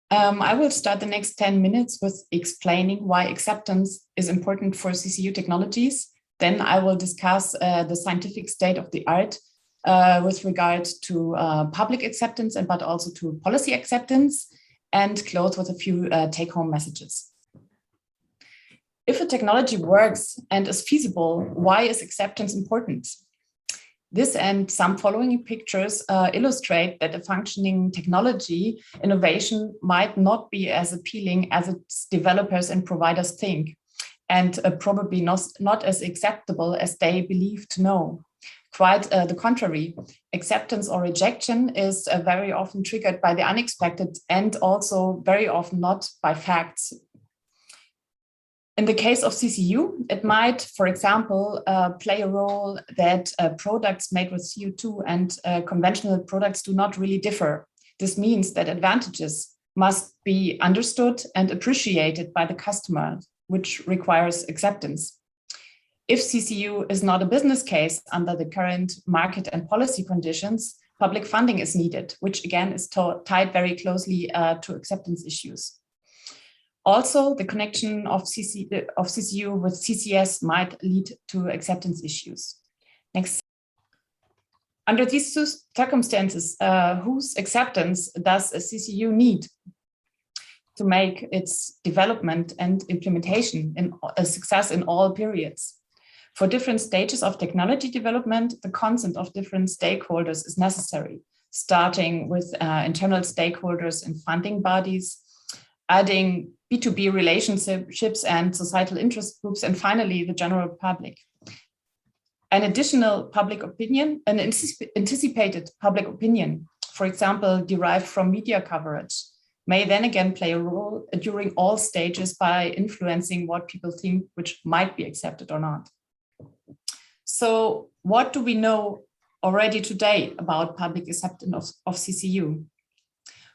I will start the next 10 minutes with explaining why acceptance is important for CCU technologies. Then I will discuss the scientific state of the art with regard to public acceptance, but also to policy acceptance, and close with a few take-home messages. If a technology works and is feasible, why is acceptance important? This and some following pictures illustrate that a functioning technology innovation might not be as appealing as its developers and providers think, and probably not as acceptable as they believe to know. Quite the contrary, acceptance or rejection is very often triggered by the unexpected and also very often not by facts. In the case of CCU, it might, for example, play a role that products made with CO2 and conventional products do not really differ. This means that advantages must be understood and appreciated by the customer, which requires acceptance. If CCU is not a business case under the current market and policy conditions, public funding is needed, which again is tied very closely to acceptance issues. Also, the connection of CCU with CCS might lead to acceptance issues. Next. Under these circumstances, whose acceptance does a CCU need to make its development and implementation a success in all periods? For different stages of technology development, the consent of different stakeholders is necessary, starting with internal stakeholders and funding bodies, adding B2B relationships and societal interest groups, and finally, the general public. An additional public opinion, an anticipated public opinion, for example, derived from media coverage, may then again play a role during all stages by influencing what people think which might be accepted or not. So what do we know already today about public acceptance of CCU?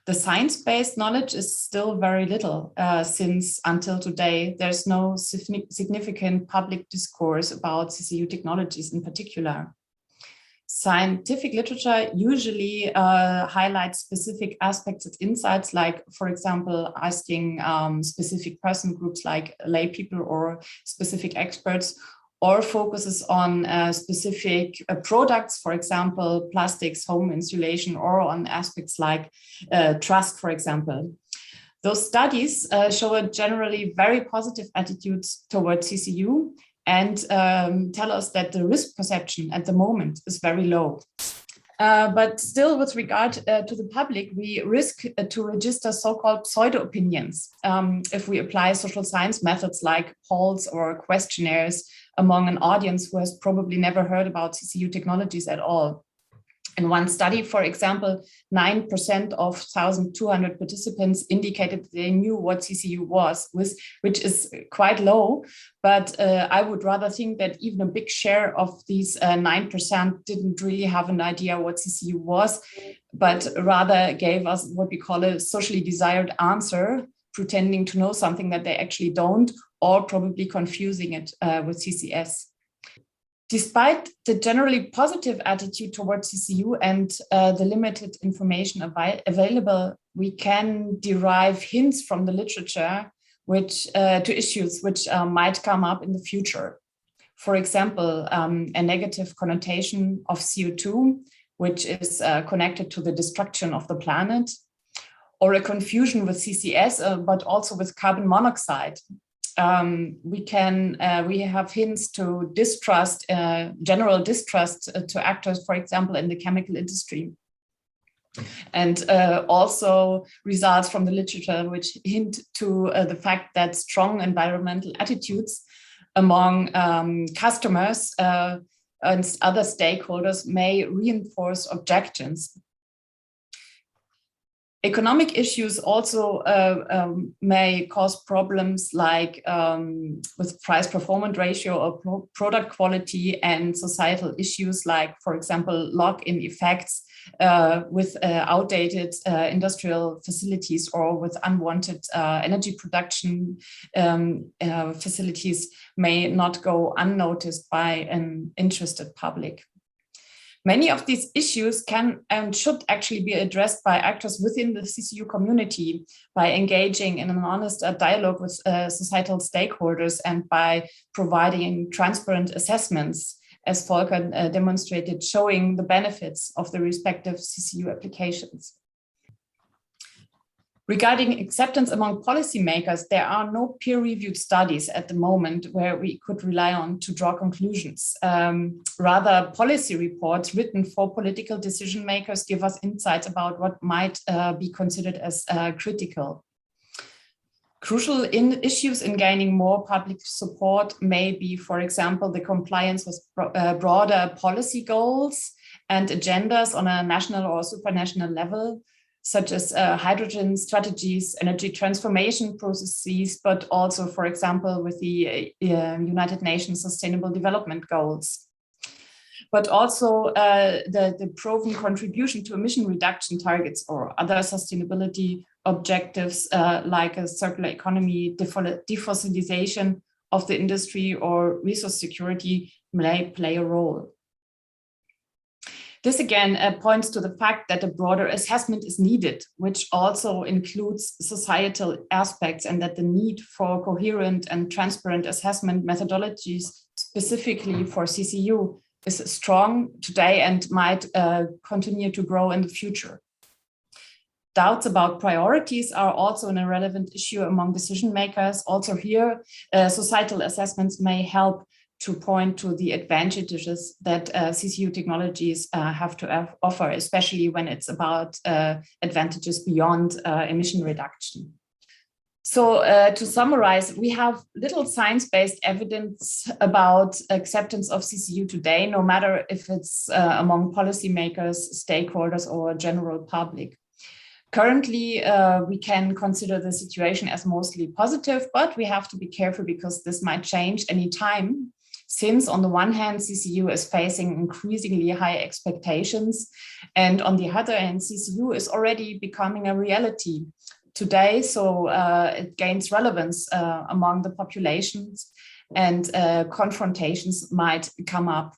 The science-based knowledge is still very little, since until today, there's no significant public discourse about CCU technologies in particular. Scientific literature usually highlights specific aspects and insights, like, for example, asking specific person groups like lay people or specific experts, or focuses on specific products, for example, plastics, home insulation, or on aspects like trust, for example. Those studies show a generally very positive attitude towards CCU and tell us that the risk perception at the moment is very low. But still, with regard to the public, we risk to register so-called pseudo-opinions if we apply social science methods like polls or questionnaires among an audience who has probably never heard about CCU technologies at all. In one study, for example, 9% of 1,200 participants indicated they knew what CCU was, which is quite low. But I would rather think that even a big share of these 9% didn't really have an idea what CCU was, but rather gave us what we call a socially desired answer, pretending to know something that they actually don't, or probably confusing it with CCS. Despite the generally positive attitude towards CCU and the limited information available, we can derive hints from the literature to issues which might come up in the future. For example, a negative connotation of CO2, which is connected to the destruction of the planet, or a confusion with CCS, but also with carbon monoxide. We have hints to distrust, general distrust to actors, for example, in the chemical industry. And also results from the literature which hint to the fact that strong environmental attitudes among customers and other stakeholders may reinforce objections. Economic issues also may cause problems like with price-performance ratio or product quality, and societal issues like, for example, lock-in effects with outdated industrial facilities or with unwanted energy production facilities may not go unnoticed by an interested public. Many of these issues can and should actually be addressed by actors within the CCU community by engaging in an honest dialogue with societal stakeholders and by providing transparent assessments, as Volker demonstrated, showing the benefits of the respective CCU applications. Regarding acceptance among policymakers, there are no peer-reviewed studies at the moment where we could rely on to draw conclusions. Rather, policy reports written for political decision makers give us insights about what might be considered as critical. Crucial issues in gaining more public support may be, for example, the compliance with broader policy goals and agendas on a national or supranational level, such as hydrogen strategies, energy transformation processes, but also, for example, with the United Nations Sustainable Development Goals. But also the proven contribution to emission reduction targets or other sustainability objectives like a circular economy, defossilization of the industry, or resource security may play a role. This again points to the fact that a broader assessment is needed, which also includes societal aspects, and that the need for coherent and transparent assessment methodologies specifically for CCU is strong today and might continue to grow in the future. Doubts about priorities are also an irrelevant issue among decision makers. Also here, societal assessments may help to point to the advantages that CCU technologies have to offer, especially when it's about advantages beyond emission reduction. So to summarize, we have little science-based evidence about acceptance of CCU today, no matter if it's among policymakers, stakeholders, or general public. Currently, we can consider the situation as mostly positive, but we have to be careful because this might change any time. Since on the one hand, CCU is facing increasingly high expectations, and on the other hand, CCU is already becoming a reality today, so it gains relevance among the populations, and confrontations might come up.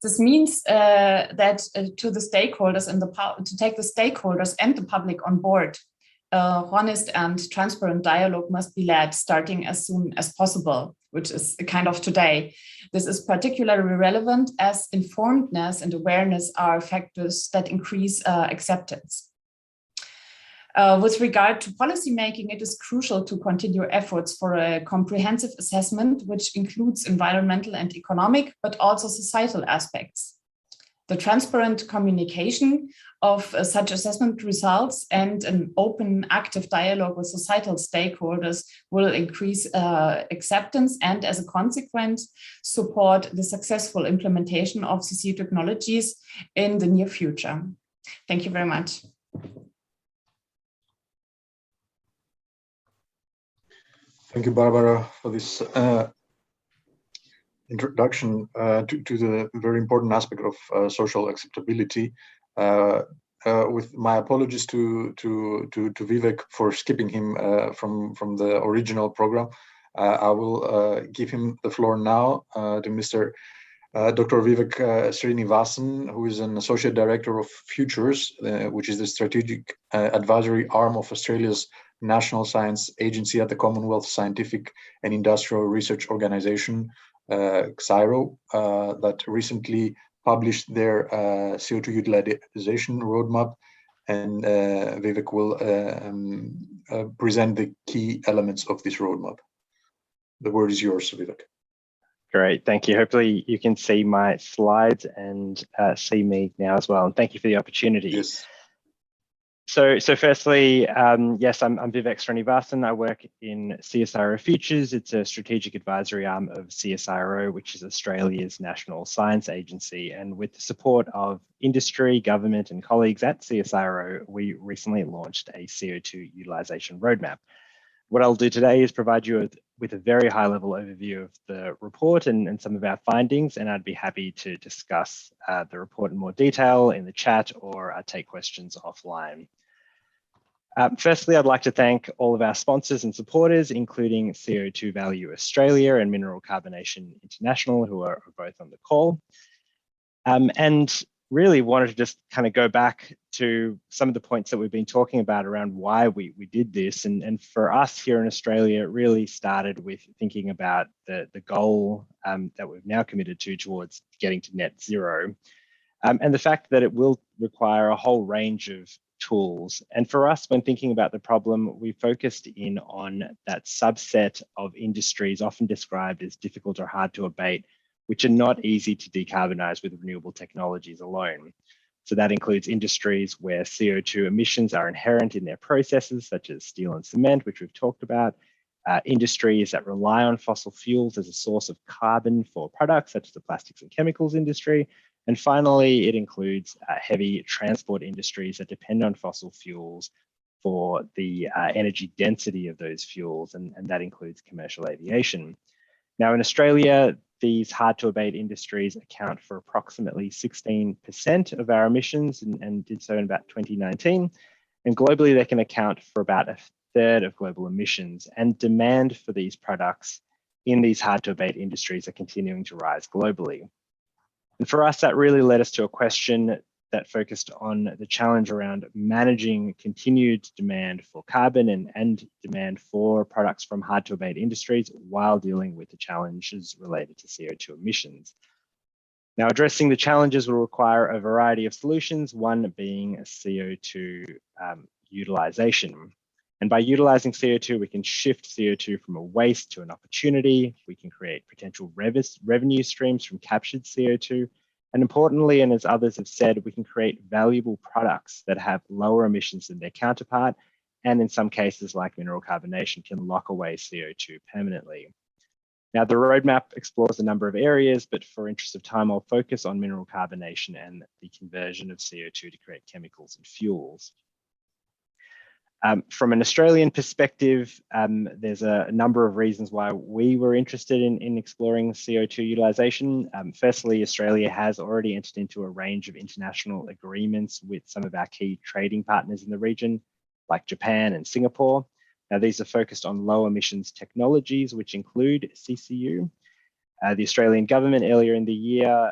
This means that to the stakeholders and to take the stakeholders and the public on board, honest and transparent dialogue must be led, starting as soon as possible, which is kind of today. This is particularly relevant as informedness and awareness are factors that increase acceptance. With regard to policymaking, it is crucial to continue efforts for a comprehensive assessment, which includes environmental and economic, but also societal aspects. The transparent communication of such assessment results and an open, active dialogue with societal stakeholders will increase acceptance and, as a consequence, support the successful implementation of CCU technologies in the near future. Thank you very much. Thank you, Barbara, for this introduction to the very important aspect of social acceptability. With my apologies to Vivek for skipping him from the original program, I will give him the floor now to Mr. Dr. Vivek Srinivasan, who is an Associate Director of Futures, which is the strategic advisory arm of Australia's National Science Agency at the Commonwealth Scientific and Industrial Research Organization, CSIRO, that recently published their CO₂ utilization roadmap, and Vivek will present the key elements of this roadmap. The word is yours, Vivek. Great, thank you. Hopefully you can see my slides and see me now as well. And thank you for the opportunity. Yes. So firstly, yes, I'm Vivek Srinivasan. I work in CSIRO Futures. It's a strategic advisory arm of CSIRO, which is Australia's national science agency. And with the support of industry, government, and colleagues at CSIRO, we recently launched a CO₂ utilization roadmap. What I'll do today is provide you with a very high-level overview of the report and some of our findings, and I'd be happy to discuss the report in more detail in the chat or take questions offline. Firstly, I'd like to thank all of our sponsors and supporters, including CO₂ Value Australia and Mineral Carbonation International, who are both on the call. And really wanted to just kind of go back to some of the points that we've been talking about around why we did this. And for us here in Australia, it really started with thinking about the goal that we've now committed to towards getting to net zero. And the fact that it will require a whole range of tools. And for us, when thinking about the problem, we focused in on that subset of industries often described as difficult or hard to abate, which are not easy to decarbonize with renewable technologies alone. So that includes industries where CO₂ emissions are inherent in their processes, such as steel and cement, which we've talked about, industries that rely on fossil fuels as a source of carbon for products, such as the plastics and chemicals industry. And finally, it includes heavy transport industries that depend on fossil fuels for the energy density of those fuels, and that includes commercial aviation. Now in Australia, these hard to abate industries account for approximately 16% of our emissions and did so in about 2019. And globally, they can account for about a third of global emissions, and demand for these products in these hard to abate industries are continuing to rise globally. And for us, that really led us to a question that focused on the challenge around managing continued demand for carbon and demand for products from hard to abate industries while dealing with the challenges related to CO₂ emissions. Now, addressing the challenges will require a variety of solutions, one being CO₂ utilization. And by utilizing CO₂, we can shift CO₂ from a waste to an opportunity. We can create potential revenue streams from captured CO₂. And importantly, and as others have said, we can create valuable products that have lower emissions than their counterpart, and in some cases, like mineral carbonation, can lock away CO₂ permanently. Now, the roadmap explores a number of areas, but for interest of time, I'll focus on mineral carbonation and the conversion of CO₂ to create chemicals and fuels. From an Australian perspective, there's a number of reasons why we were interested in exploring CO₂ utilization. Firstly, Australia has already entered into a range of international agreements with some of our key trading partners in the region, like Japan and Singapore. Now, these are focused on low emissions technologies, which include CCU. The Australian government earlier in the year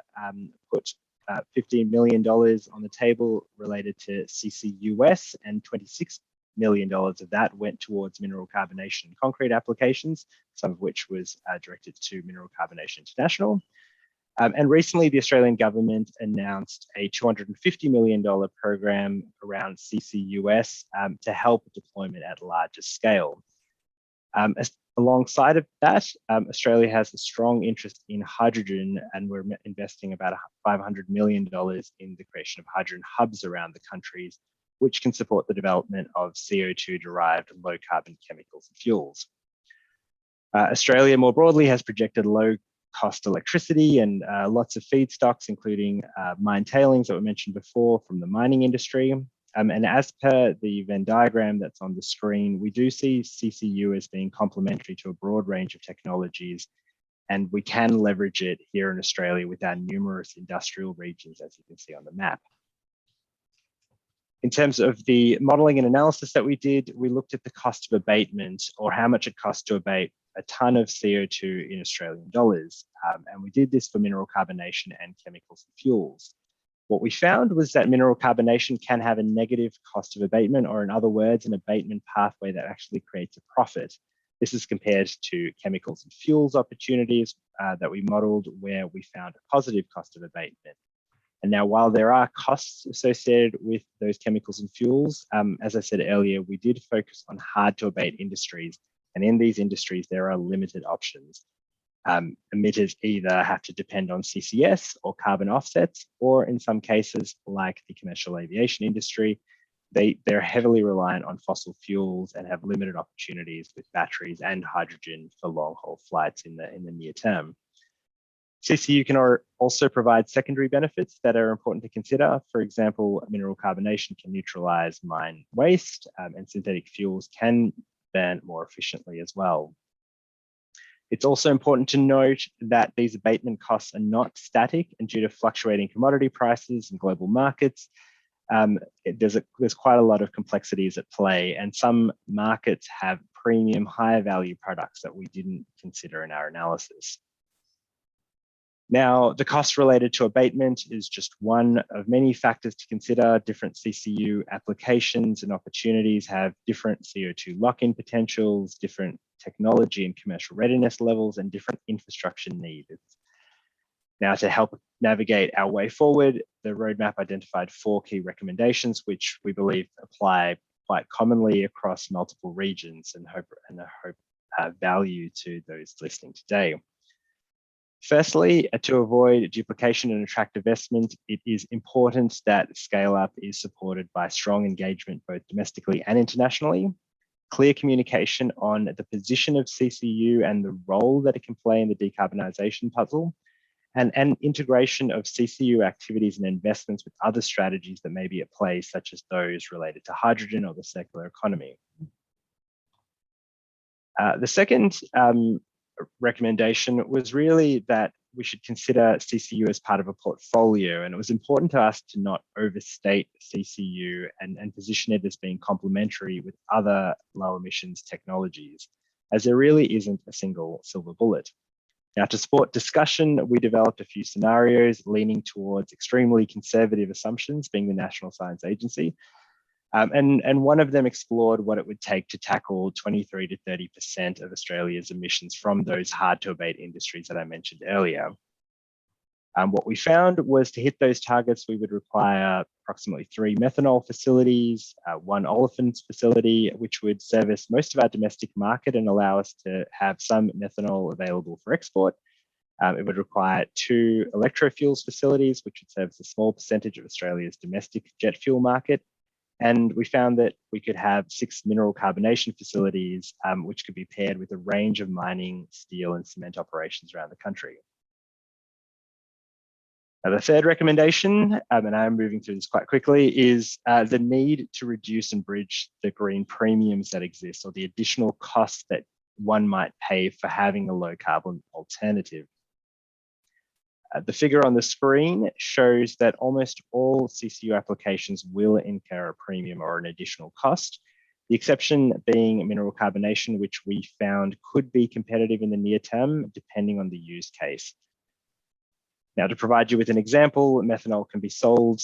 put $15 million on the table related to CCUS, and $26 million of that went towards mineral carbonation and concrete applications, some of which was directed to Mineral Carbonation International. And recently, the Australian government announced a $250 million program around CCUS to help deployment at a larger scale. Alongside of that, Australia has a strong interest in hydrogen, and we're investing about $500 million in the creation of hydrogen hubs around the countries, which can support the development of CO₂-derived low-carbon chemicals and fuels. Australia more broadly has projected low-cost electricity and lots of feedstocks, including mine tailings that were mentioned before from the mining industry. And as per the Venn diagram that's on the screen, we do see CCU as being complementary to a broad range of technologies, and we can leverage it here in Australia with our numerous industrial regions, as you can see on the map. In terms of the modeling and analysis that we did, we looked at the cost of abatement, or how much it costs to abate a ton of CO₂ in Australian dollars. And we did this for mineral carbonation and chemicals and fuels. What we found was that mineral carbonation can have a negative cost of abatement, or in other words, an abatement pathway that actually creates a profit. This is compared to chemicals and fuels opportunities that we modeled, where we found a positive cost of abatement. And now, while there are costs associated with those chemicals and fuels, as I said earlier, we did focus on hard to abate industries. And in these industries, there are limited options. Emitters either have to depend on CCS or carbon offsets, or in some cases, like the commercial aviation industry, they're heavily reliant on fossil fuels and have limited opportunities with batteries and hydrogen for long-haul flights in the near term. CCU can also provide secondary benefits that are important to consider. For example, mineral carbonation can neutralize mine waste, and synthetic fuels can burn more efficiently as well. It's also important to note that these abatement costs are not static, and due to fluctuating commodity prices and global markets, there's quite a lot of complexities at play, and some markets have premium, higher value products that we didn't consider in our analysis. Now, the cost related to abatement is just one of many factors to consider. Different CCU applications and opportunities have different CO₂ lock-in potentials, different technology and commercial readiness levels, and different infrastructure needs. Now, to help navigate our way forward, the roadmap identified 4 key recommendations, which we believe apply quite commonly across multiple regions, and hope value to those listening today. Firstly, to avoid duplication and attract investment, it is important that scale-up is supported by strong engagement both domestically and internationally. Clear communication on the position of CCU and the role that it can play in the decarbonisation puzzle, and integration of CCU activities and investments with other strategies that may be at play, such as those related to hydrogen or the circular economy. The second recommendation was really that we should consider CCU as part of a portfolio, and it was important to us to not overstate CCU and position it as being complementary with other low emissions technologies, as there really isn't a single silver bullet. Now, to support discussion, we developed a few scenarios leaning towards extremely conservative assumptions, being the National Science Agency. And one of them explored what it would take to tackle 23 to 30% of Australia's emissions from those hard to abate industries that I mentioned earlier. What we found was to hit those targets, we would require approximately 3 methanol facilities, 1 olefins facility, which would service most of our domestic market and allow us to have some methanol available for export. It would require 2 electrofuels facilities, which would service a small percentage of Australia's domestic jet fuel market. And we found that we could have 6 mineral carbonation facilities, which could be paired with a range of mining, steel, and cement operations around the country. Now, the third recommendation, and I'm moving through this quite quickly, is the need to reduce and bridge the green premiums that exist, or the additional costs that one might pay for having a low carbon alternative. The figure on the screen shows that almost all CCU applications will incur a premium or an additional cost, the exception being mineral carbonation, which we found could be competitive in the near term, depending on the use case. Now, to provide you with an example, methanol can be sold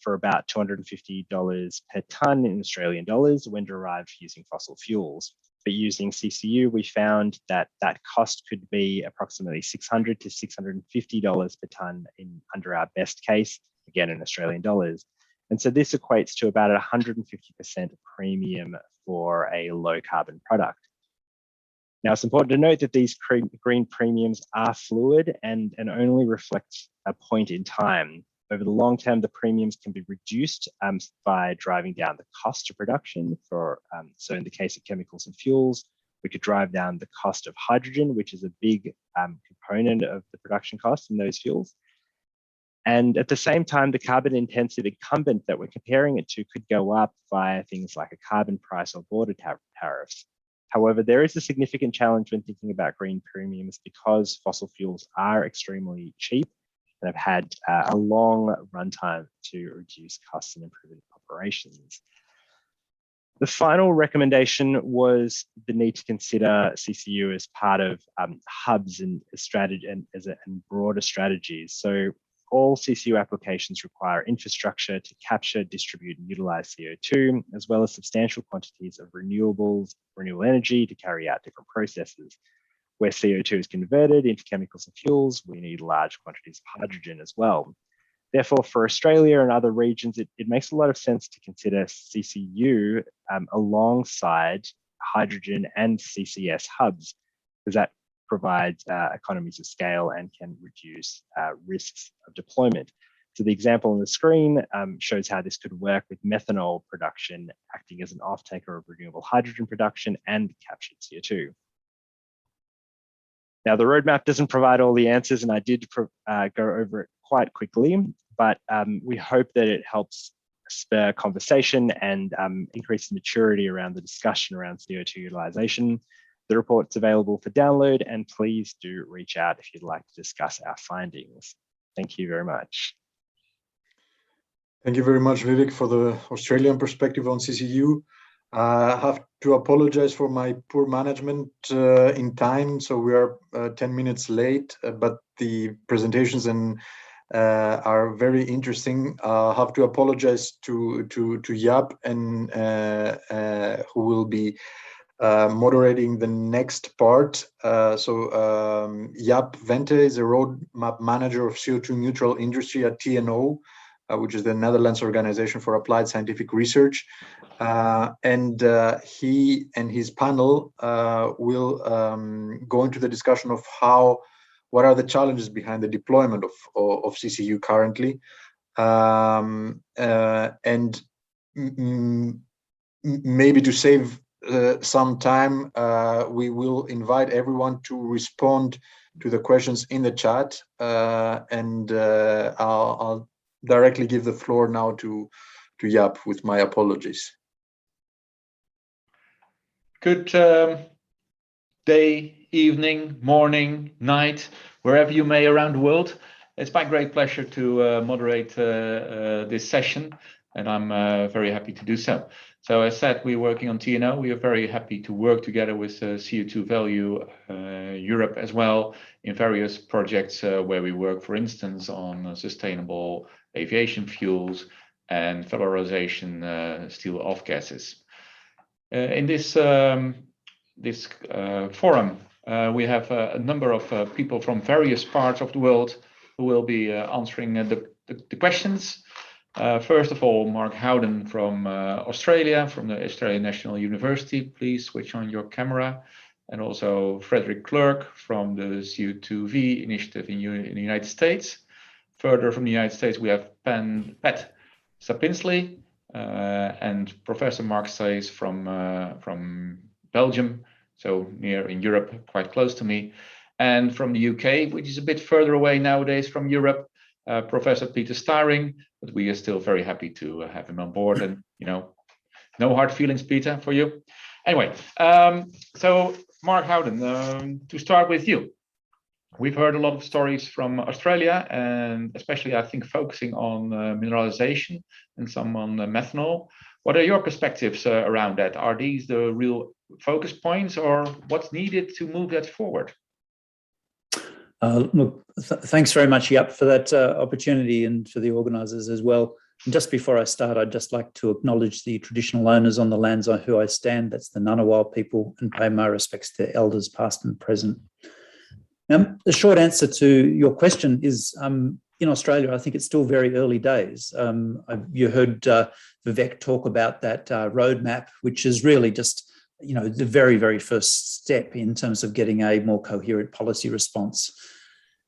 for about $250 per tonne in Australian dollars when derived using fossil fuels. But using CCU, we found that that cost could be approximately $600 to $650 per tonne under our best case, again in Australian dollars. And so this equates to about 150% premium for a low carbon product. Now, it's important to note that these green premiums are fluid and only reflect a point in time. Over the long term, the premiums can be reduced by driving down the cost of production. So in the case of chemicals and fuels, we could drive down the cost of hydrogen, which is a big component of the production cost in those fuels. And at the same time, the carbon intensive incumbent that we're comparing it to could go up via things like a carbon price or border tariffs. However, there is a significant challenge when thinking about green premiums because fossil fuels are extremely cheap and have had a long runtime to reduce costs and improve operations. The final recommendation was the need to consider CCU as part of hubs and strategy and broader strategies. So all CCU applications require infrastructure to capture, distribute, and utilize CO₂, as well as substantial quantities of renewable energy to carry out different processes. Where CO₂ is converted into chemicals and fuels, we need large quantities of hydrogen as well. Therefore, for Australia and other regions, it makes a lot of sense to consider CCU alongside hydrogen and CCS hubs, because that provides economies of scale and can reduce risks of deployment. So the example on the screen shows how this could work with methanol production acting as an off-taker of renewable hydrogen production and captured CO₂. Now, the roadmap doesn't provide all the answers, and I did go over it quite quickly, but we hope that it helps spur conversation and increase maturity around the discussion around CO₂ utilization. The report's available for download, and please do reach out if you'd like to discuss our findings. Thank you very much. Thank you very much, Vivek, for the Australian perspective on CCU. I have to apologize for my poor management in time, so we are 10 minutes late, but the presentations are very interesting. I have to apologize to Jaap, and who will be moderating the next part. Jaap Vente is a roadmap manager of CO₂ neutral industry at TNO, which is the Netherlands Organization for Applied Scientific Research. He and his panel will go into the discussion of what are the challenges behind the deployment of CCU currently. Maybe to save some time, we will invite everyone to respond to the questions in the chat, and I'll directly give the floor now to Jaap, with my apologies. Good day, evening, morning, night, wherever you may around the world. It's my great pleasure to moderate this session, and I'm very happy to do so. So as said, we're working on TNO. We are very happy to work together with CO₂ Value Europe as well in various projects where we work, for instance, on sustainable aviation fuels and valorization steel off gases. In this forum, we have a number of people from various parts of the world who will be answering the questions. First of all, Mark Howden from Australia, from the Australian National University. Please switch on your camera. And also Frederick Clerk from the CO₂ Initiative in the United States. Further from the United States, we have Pat Sapinsley and Professor Mark Sayes from Belgium, so near in Europe, quite close to me. And from the UK, which is a bit further away nowadays from Europe, Professor Peter Staring, but we are still very happy to have him on board. And, you know, no hard feelings, Peter, for you. Anyway, so Mark Howden, to start with you. We've heard a lot of stories from Australia, and especially, I think, focusing on mineralization and some on methanol. What are your perspectives around that? Are these the real focus points, or what's needed to move that forward? Look, thanks very much, Jaap, for that opportunity, and for the organisers as well. And just before I start, I'd just like to acknowledge the traditional owners on the lands on who I stand. That's the Ngunnawal people, and pay my respects to elders past and present. The short answer to your question is, in Australia, I think it's still very early days. You heard Vivek talk about that roadmap, which is really just the very, very first step in terms of getting a more coherent policy response.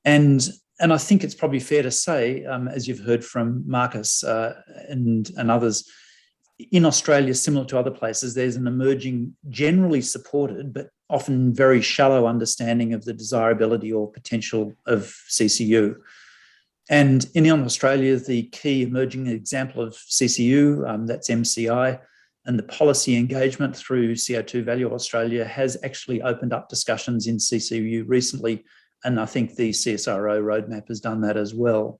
And I think it's probably fair to say, as you've heard from Marcus and others, in Australia, similar to other places, there's an emerging, generally supported, but often very shallow understanding of the desirability or potential of CCU. And in Australia, the key emerging example of CCU, that's MCI, and the policy engagement through CO₂ Value Australia has actually opened up discussions in CCU recently. And I think the CSIRO roadmap has done that as well.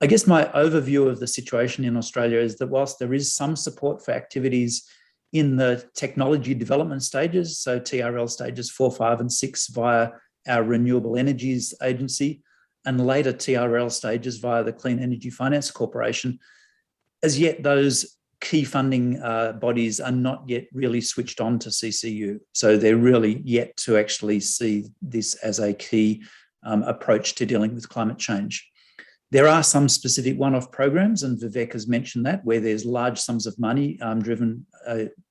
I guess my overview of the situation in Australia is that whilst there is some support for activities in the technology development stages, so TRL stages 4, 5, and 6 via our Renewable Energies Agency, and later TRL stages via the Clean Energy Finance Corporation, as yet those key funding bodies are not yet really switched on to CCU. So they're really yet to actually see this as a key approach to dealing with climate change. There are some specific one-off programs, and Vivek has mentioned that, where there's large sums of money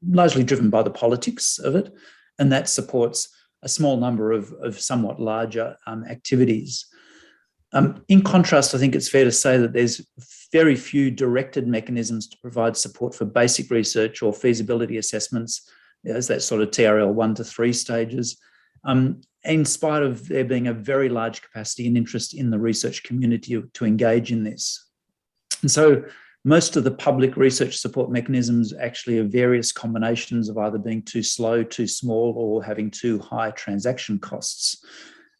largely driven by the politics of it, and that supports a small number of somewhat larger activities. In contrast, I think it's fair to say that there's very few directed mechanisms to provide support for basic research or feasibility assessments, as that sort of TRL 1 to 3 stages, in spite of there being a very large capacity and interest in the research community to engage in this. And so most of the public research support mechanisms actually are various combinations of either being too slow, too small, or having too high transaction costs.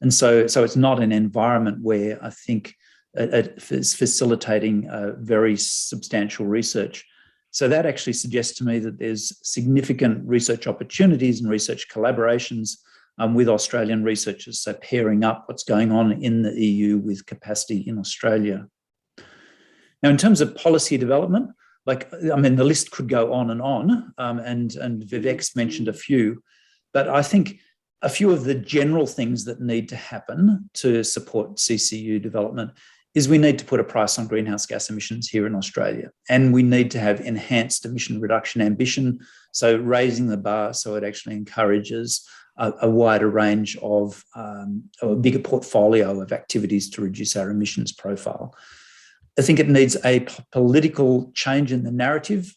And so it's not an environment where I think it is facilitating very substantial research. So that actually suggests to me that there's significant research opportunities and research collaborations with Australian researchers, so pairing up what's going on in the EU with capacity in Australia. Now, in terms of policy development, the list could go on, and Vivek's mentioned a few, but I think a few of the general things that need to happen to support CCU development is we need to put a price on greenhouse gas emissions here in Australia, and we need to have enhanced emission reduction ambition, so raising the bar so it actually encourages a wider range of a bigger portfolio of activities to reduce our emissions profile. I think it needs a political change in the narrative,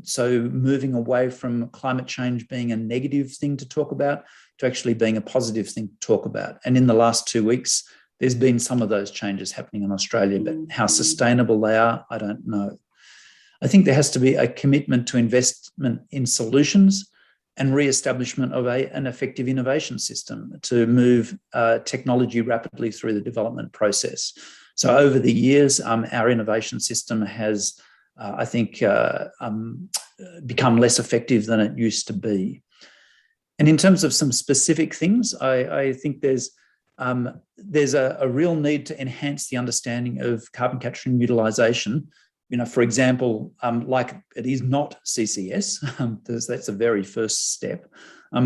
so moving away from climate change being a negative thing to talk about to actually being a positive thing to talk about. And in the last 2 weeks, there's been some of those changes happening in Australia, but how sustainable they are, I don't know. I think there has to be a commitment to investment in solutions and re-establishment of an effective innovation system to move technology rapidly through the development process. So over the years, our innovation system has, I think, become less effective than it used to be. And in terms of some specific things, I think there's a real need to enhance the understanding of carbon capture and utilization. For example, like it is not CCS, that's a very first step,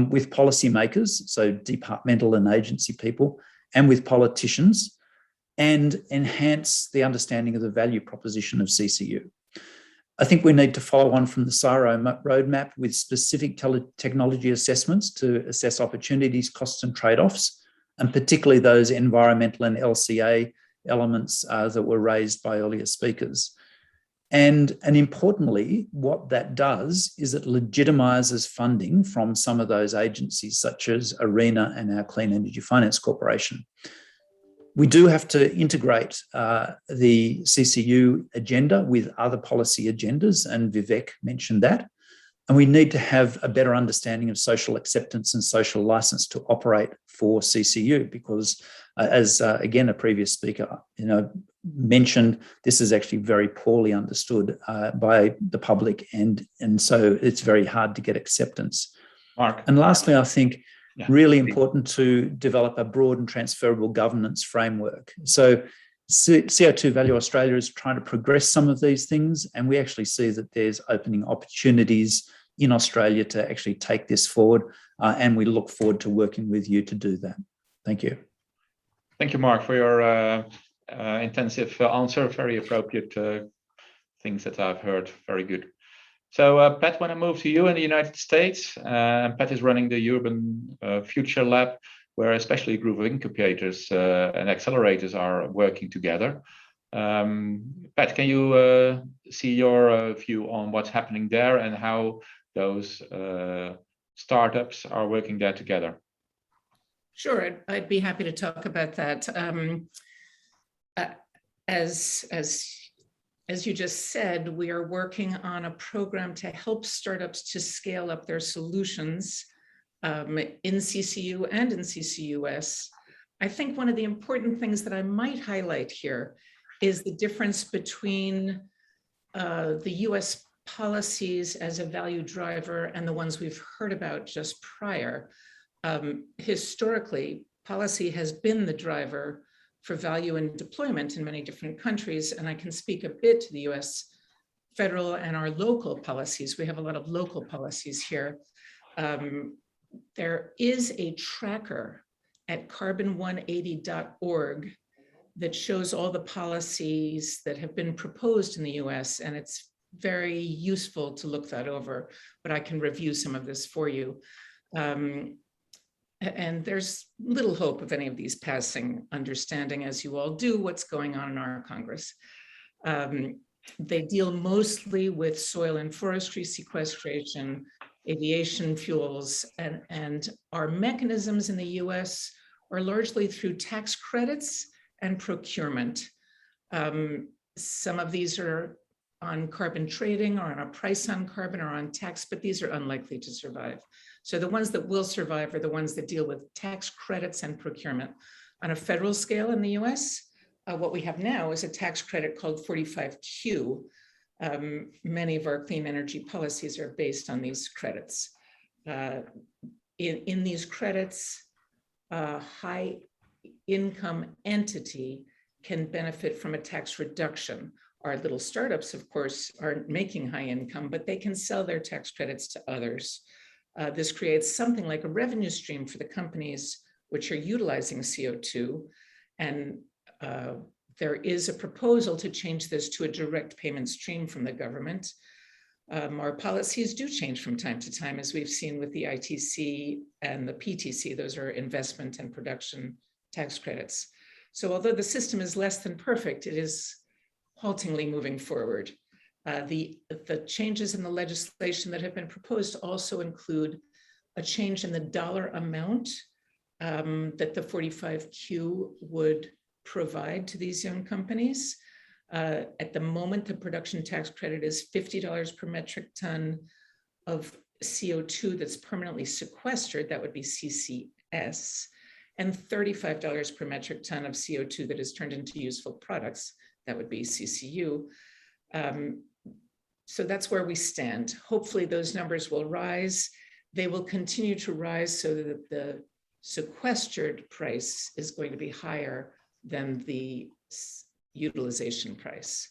with policymakers, so departmental and agency people, and with politicians, and enhance the understanding of the value proposition of CCU. I think we need to follow on from the CSIRO roadmap with specific technology assessments to assess opportunities, costs, and trade-offs, and particularly those environmental and LCA elements that were raised by earlier speakers. And importantly, what that does is it legitimizes funding from some of those agencies, such as ARENA and our Clean Energy Finance Corporation. We do have to integrate the CCU agenda with other policy agendas, and Vivek mentioned that. And we need to have a better understanding of social acceptance and social license to operate for CCU, because as again, a previous speaker mentioned, this is actually very poorly understood by the public, and so it's very hard to get acceptance. Mark. And lastly, I think really important to develop a broad and transferable governance framework. So CO₂ Value Australia is trying to progress some of these things, and we actually see that there's opening opportunities in Australia to actually take this forward, and we look forward to working with you to do that. Thank you. Thank you, Mark, for your intensive answer. Very appropriate things that I've heard. Very good. So Pat, when I move to you in the United States, Pat is running the Urban Future Lab, where especially a group of incubators and accelerators are working together. Pat, can you see your view on what's happening there and how those startups are working there together? Sure, I'd be happy to talk about that. As you just said, we are working on a program to help startups to scale up their solutions in CCU and in CCUS. I think one of the important things that I might highlight here is the difference between the US policies as a value driver and the ones we've heard about just prior. Historically, policy has been the driver for value and deployment in many different countries, and I can speak a bit to the US federal and our local policies. We have a lot of local policies here. There is a tracker at carbon180.org that shows all the policies that have been proposed in the US, and it's very useful to look that over, but I can review some of this for you. And there's little hope of any of these passing, understanding, as you all do, what's going on in our Congress. They deal mostly with soil and forestry sequestration, aviation fuels, and our mechanisms in the US are largely through tax credits and procurement. Some of these are on carbon trading or on a price on carbon or on tax, but these are unlikely to survive. So the ones that will survive are the ones that deal with tax credits and procurement. On a federal scale in the US, what we have now is a tax credit called 45Q. Many of our clean energy policies are based on these credits. In these credits, a high income entity can benefit from a tax reduction. Our little startups, of course, aren't making high income, but they can sell their tax credits to others. This creates something like a revenue stream for the companies which are utilizing CO2. And there is a proposal to change this to a direct payment stream from the government. Our policies do change from time to time, as we've seen with the ITC and the PTC. Those are investment and production tax credits. So although the system is less than perfect, it is haltingly moving forward. The changes in the legislation that have been proposed also include a change in the dollar amount that the 45Q would provide to these young companies. At the moment, the production tax credit is $50 per metric ton of CO2 that's permanently sequestered, that would be CCS, and $35 per metric ton of CO2 that is turned into useful products, that would be CCU. So that's where we stand. Hopefully those numbers will rise. They will continue to rise so that the sequestered price is going to be higher than the utilization price.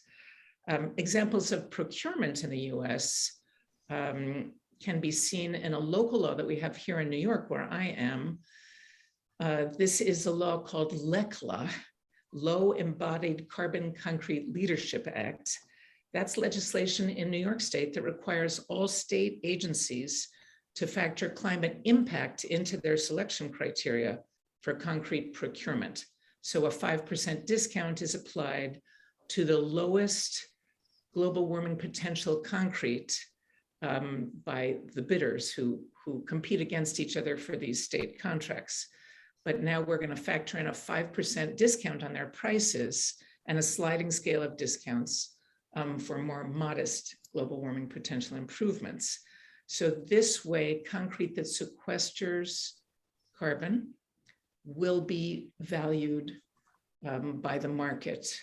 Examples of procurement in the US can be seen in a local law that we have here in New York, where I am. This is a law called LECLA, Low Embodied Carbon Concrete Leadership Act. That's legislation in New York State that requires all state agencies to factor climate impact into their selection criteria for concrete procurement. So a 5% discount is applied to the lowest global warming potential concrete by the bidders who compete against each other for these state contracts. But now we're going to factor in a 5% discount on their prices and a sliding scale of discounts for more modest global warming potential improvements. So this way, concrete that sequesters carbon will be valued by the market.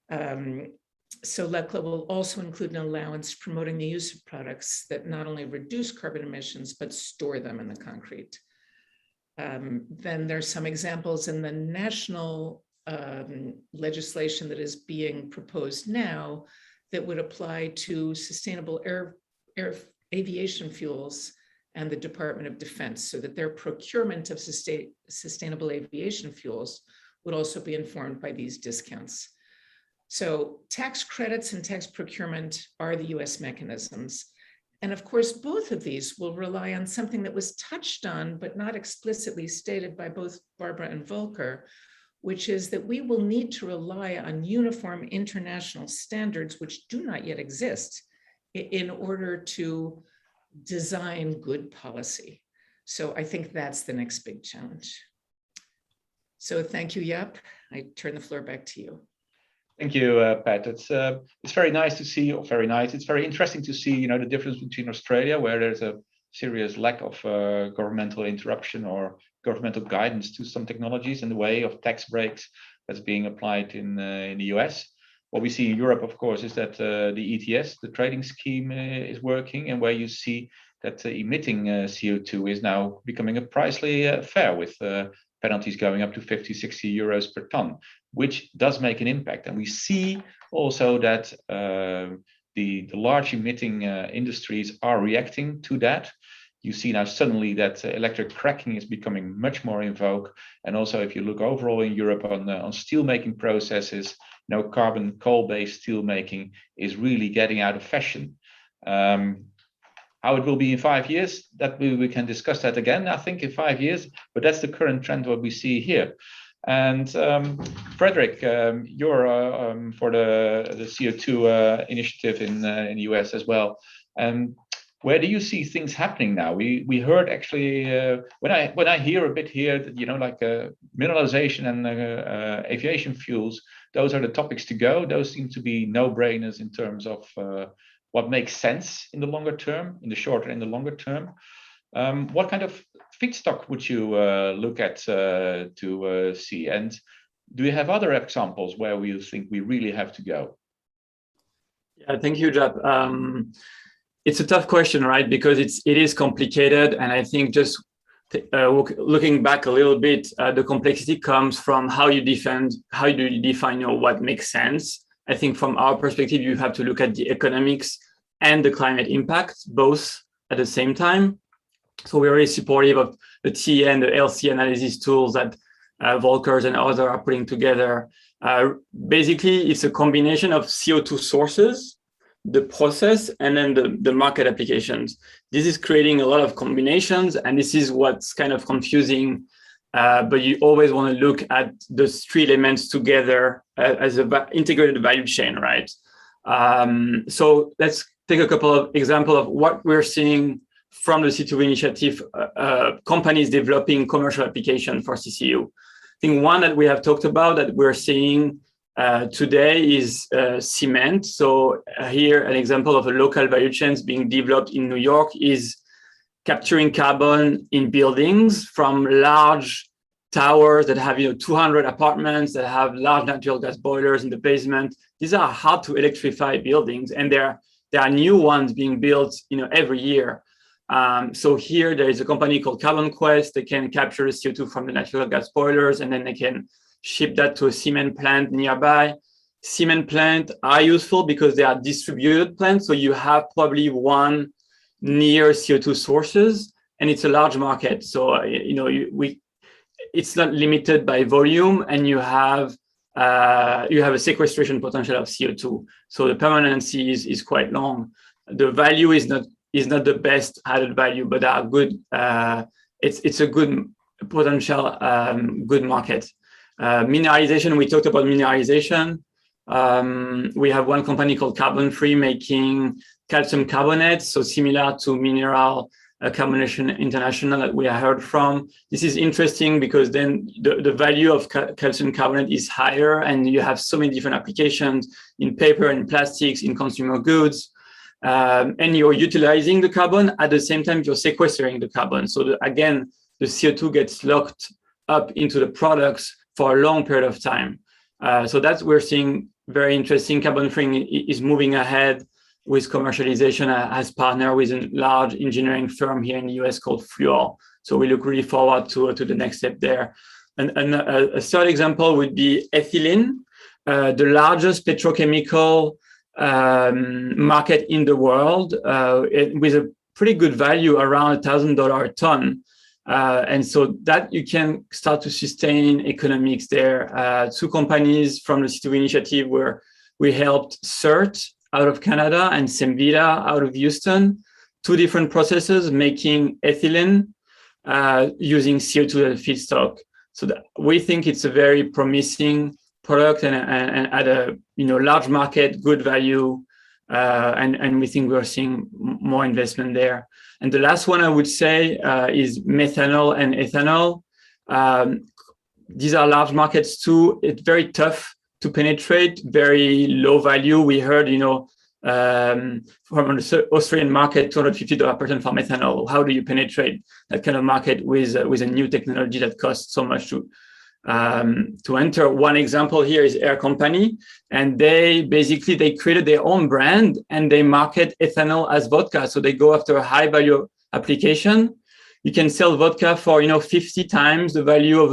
So LECLA will also include an allowance promoting the use of products that not only reduce carbon emissions, but store them in the concrete. Then there's some examples in the national legislation that is being proposed now that would apply to sustainable aviation fuels and the Department of Defense, so that their procurement of sustainable aviation fuels would also be informed by these discounts. So tax credits and tax procurement are the US mechanisms. And of course, both of these will rely on something that was touched on, but not explicitly stated by both Barbara and Volker, which is that we will need to rely on uniform international standards, which do not yet exist, in order to design good policy. So I think that's the next big challenge. So thank you, Jaap. I turn the floor back to you. Thank you, Pat. It's very nice to see, or very nice. It's very interesting to see, the difference between Australia, where there's a serious lack of governmental interruption or governmental guidance to some technologies, in the way of tax breaks that's being applied in the US. What we see in Europe, of course, is that the ETS, the trading scheme, is working, and where you see that emitting CO2 is now becoming a pricely fair, with penalties going up to 50, 60 euros per ton, which does make an impact. And we see also that the large emitting industries are reacting to that. You see now suddenly that electric cracking is becoming much more in vogue. And also, if you look overall in Europe on steel making processes, carbon coal-based steel making is really getting out of fashion. How it will be in 5 years, that we can discuss that again, I think, in 5 years, but that's the current trend what we see here. And Frederick, you're for the CO₂ initiative in the US as well. And where do you see things happening now? We heard actually, when I hear a bit here that, like mineralization and aviation fuels, those are the topics to go. Those seem to be no-brainers in terms of what makes sense in the longer term, in the shorter and the longer term. What kind of feedstock would you look at to see? And do you have other examples where we think we really have to go? Yeah, thank you, Jaap. It's a tough question, right? Because it is complicated, and I think just looking back a little bit, the complexity comes from how do you define what makes sense. I think from our perspective, you have to look at the economics and the climate impact, both at the same time. So we're really supportive of the TEA and the LCA analysis tools that Volkers and others are putting together. Basically, it's a combination of CO2 sources, the process, and then the market applications. This is creating a lot of combinations, and this is what's kind of confusing. But you always want to look at those three elements together as an integrated value chain, right? So let's take a couple of examples of what we're seeing from the CO₂ initiative, companies developing commercial application for CCU. I think one that we have talked about that we're seeing today is cement. So here, an example of a local value chains being developed in New York is capturing carbon in buildings from large towers that have 200 apartments, that have large natural gas boilers in the basement. These are hard to electrify buildings, and there are new ones being built every year. So here there is a company called Carbon Quest. They can capture the CO2 from the natural gas boilers, and then they can ship that to a cement plant nearby. Cement plants are useful because they are distributed plants, so you have probably one near CO2 sources, and it's a large market. So it's not limited by volume, and you have a sequestration potential of CO2. So the permanency is quite long. The value is not the best added value, but are good. It's a good potential, good market. Mineralization, we talked about mineralization. We have one company called Carbon Free making calcium carbonate, so similar to Mineral Carbonation International that we heard from. This is interesting because then the value of calcium carbonate is higher, and you have so many different applications in paper and plastics, in consumer goods. And you're utilizing the carbon at the same time you're sequestering the carbon. So again, the CO2 gets locked up into the products for a long period of time. So that's we're seeing very interesting. Carbon Free is moving ahead with commercialization as partner with a large engineering firm here in the US called Fluor. So we look really forward to the next step there. And a third example would be ethylene, the largest petrochemical market in the world, with a pretty good value around $1,000 a ton. And so that you can start to sustain economics there. Two companies from the CO₂ initiative were We helped CERT out of Canada and Semvita out of Houston, 2 different processes making ethylene using CO₂ as a feedstock. So we think it's a very promising product and at a large market, good value, and we think we're seeing more investment there. And the last one I would say is methanol and ethanol. These are large markets too. It's very tough to penetrate, very low value. We heard, from the Australian market, $250 per ton for methanol. How do you penetrate that kind of market with a new technology that costs so much to enter? One example here is Air Company, and they created their own brand and they market ethanol as vodka. So they go after a high value application. You can sell vodka for 50 times the value of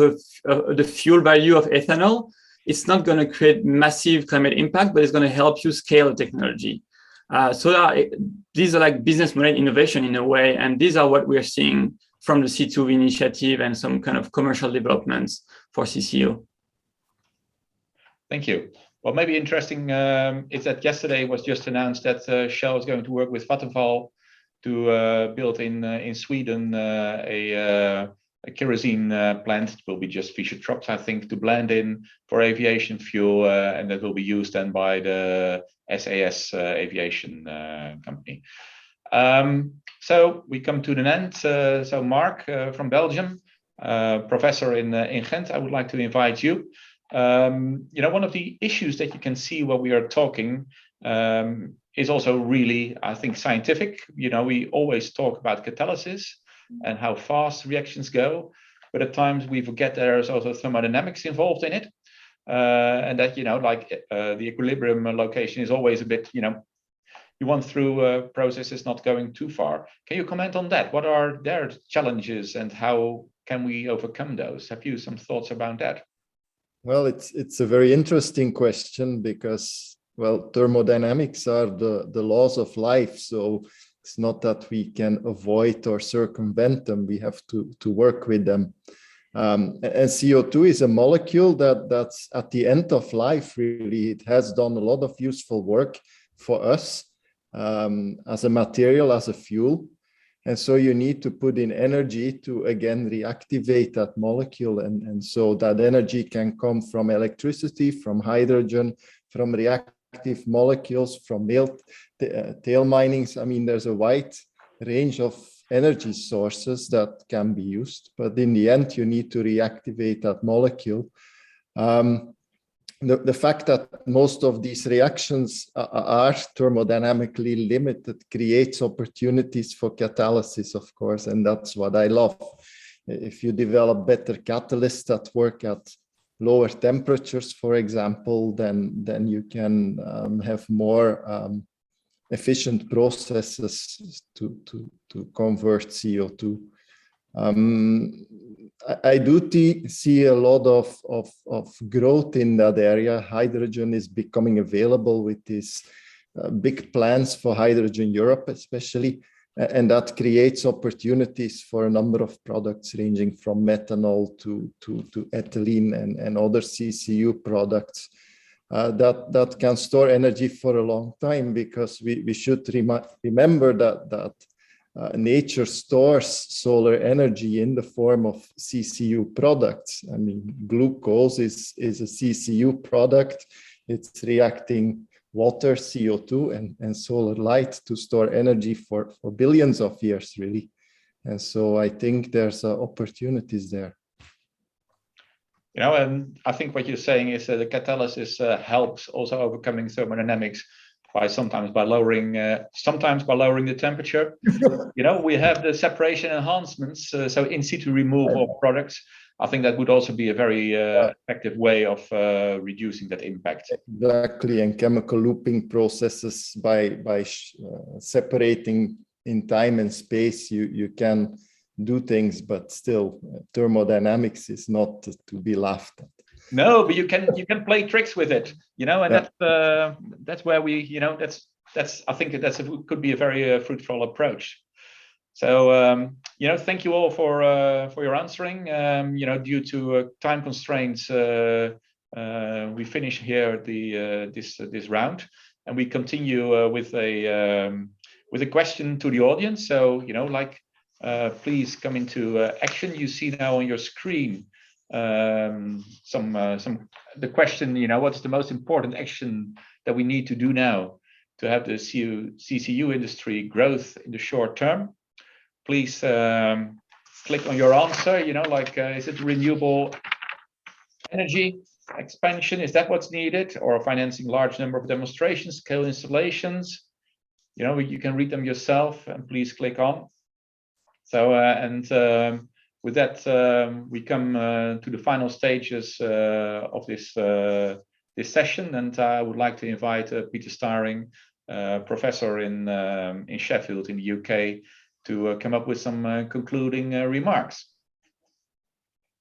the fuel value of ethanol. It's not going to create massive climate impact, but it's going to help you scale the technology. These are like business model innovation in a way, and these are what we are seeing from the CO₂ initiative and some kind of commercial developments for CCU. Thank you. Well, maybe interesting is that yesterday was just announced that Shell is going to work with Vattenfall to build in Sweden a kerosene plant. It will be just Fischer Tropsch, I think, to blend in for aviation fuel, and that will be used then by the SAS aviation company. So we come to an end. So Mark from Belgium, professor in Ghent, I would like to invite you. One of the issues that you can see when we are talking is also really, I think, scientific. We always talk about catalysis and how fast reactions go, but at times we forget there's also thermodynamics involved in it, and that the equilibrium location is always a bit, you want through processes not going too far. Can you comment on that? What are their challenges and how can we overcome those? Have you some thoughts about that? Well, it's a very interesting question because, well, thermodynamics are the laws of life. So it's not that we can avoid or circumvent them. We have to work with them. And CO₂ is a molecule that's at the end of life, really. It has done a lot of useful work for us as a material, as a fuel. And so you need to put in energy to, again, reactivate that molecule. And so that energy can come from electricity, from hydrogen, from reactive molecules, from tail minings. I mean, there's a wide range of energy sources that can be used. But in the end, you need to reactivate that molecule. The fact that most of these reactions are thermodynamically limited creates opportunities for catalysis, of course, and that's what I love. If you develop better catalysts that work at lower temperatures, for example, then you can have more efficient processes to convert CO₂. I do see a lot of growth in that area. Hydrogen is becoming available with these big plans for Hydrogen Europe, especially, and that creates opportunities for a number of products ranging from methanol to ethylene and other CCU products that can store energy for a long time, because we should remember that nature stores solar energy in the form of CCU products. I mean, glucose is a CCU product. It's reacting water, CO₂, and solar light to store energy for billions of years, really. And so I think there's opportunities there. And I think what you're saying is that the catalysis helps also overcoming thermodynamics sometimes by lowering the temperature. We have the separation enhancements, so in situ removal of products. I think that would also be a very effective way of reducing that impact. Exactly, and chemical looping processes by separating in time and space, you can do things, but still thermodynamics is not to be laughed at. No, but you can play tricks with it, and that's where we, I think could be a very fruitful approach. So, thank you all for your answering. Due to time constraints, we finish here this round, and we continue with a question to the audience. So please come into action. You see now on your screen the question. What's the most important action that we need to do now to have the CCU industry growth in the short term? Please click on your answer. Is it renewable energy expansion? Is that what's needed, or financing large number of demonstration scale installations? You can read them yourself, and please click on. So with that, we come to the final stages of this session, and I would like to invite Peter Staring, professor in Sheffield in the UK, to come up with some concluding remarks.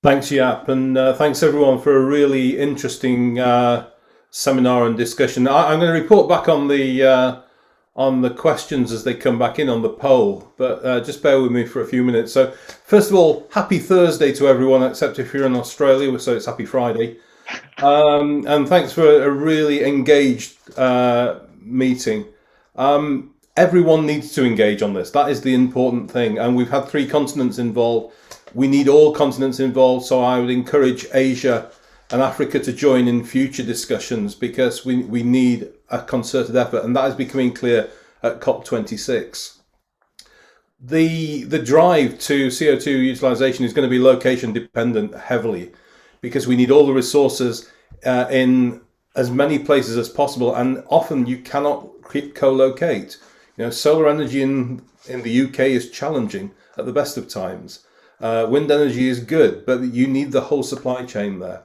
Thanks, Jaap, and thanks everyone for a really interesting seminar and discussion. I'm going to report back on the questions as they come back in on the poll, but just bear with me for a few minutes. So first of all, happy Thursday to everyone, except if you're in Australia, so it's happy Friday. And thanks for a really engaged meeting. Everyone needs to engage on this. That is the important thing. And we've had 3 continents involved. We need all continents involved. So I would encourage Asia and Africa to join in future discussions, because we need a concerted effort. And that is becoming clear at COP26. The drive to CO2 utilization is going to be location dependent heavily, because we need all the resources in as many places as possible. And often you cannot co-locate. Solar energy in the UK is challenging at the best of times. Wind energy is good, but you need the whole supply chain there.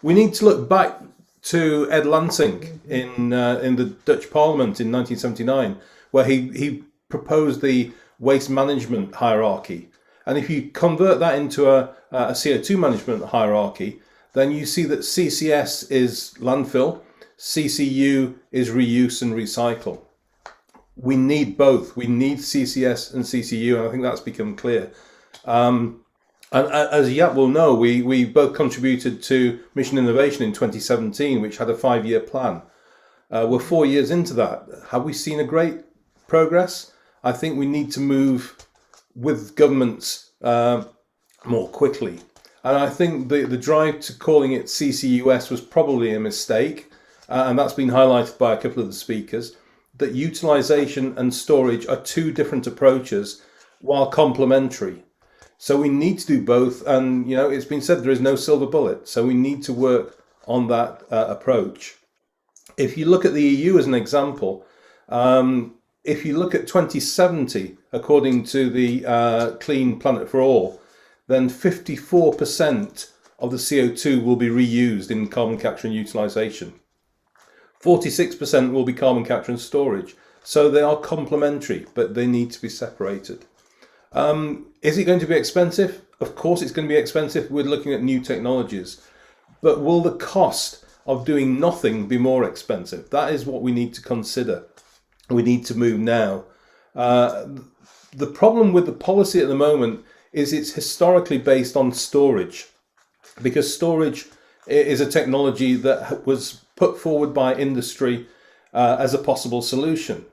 We need to look back to Ed Lansing in the Dutch Parliament in 1979, where he proposed the waste management hierarchy. And if you convert that into a CO2 management hierarchy, then you see that CCS is landfill, CCU is reuse and recycle. We need both. We need CCS and CCU, and I think that's become clear. And as Jaap will know, we both contributed to Mission Innovation in 2017, which had a 5-year plan. We're 4 years into that. Have we seen a great progress? I think we need to move with governments more quickly. And I think the drive to calling it CCUS was probably a mistake, and that's been highlighted by a couple of the speakers, that utilization and storage are 2 different approaches while complementary. So we need to do both, and it's been said there is no silver bullet, so we need to work on that approach. If you look at the EU as an example, if you look at 2070, according to the Clean Planet for All, then 54% of the CO2 will be reused in carbon capture and utilization. 46% will be carbon capture and storage. So they are complementary, but they need to be separated. Is it going to be expensive? Of course it's going to be expensive. We're looking at new technologies. But will the cost of doing nothing be more expensive? That is what we need to consider. We need to move now. The problem with the policy at the moment is it's historically based on storage, because storage is a technology that was put forward by industry as a possible solution.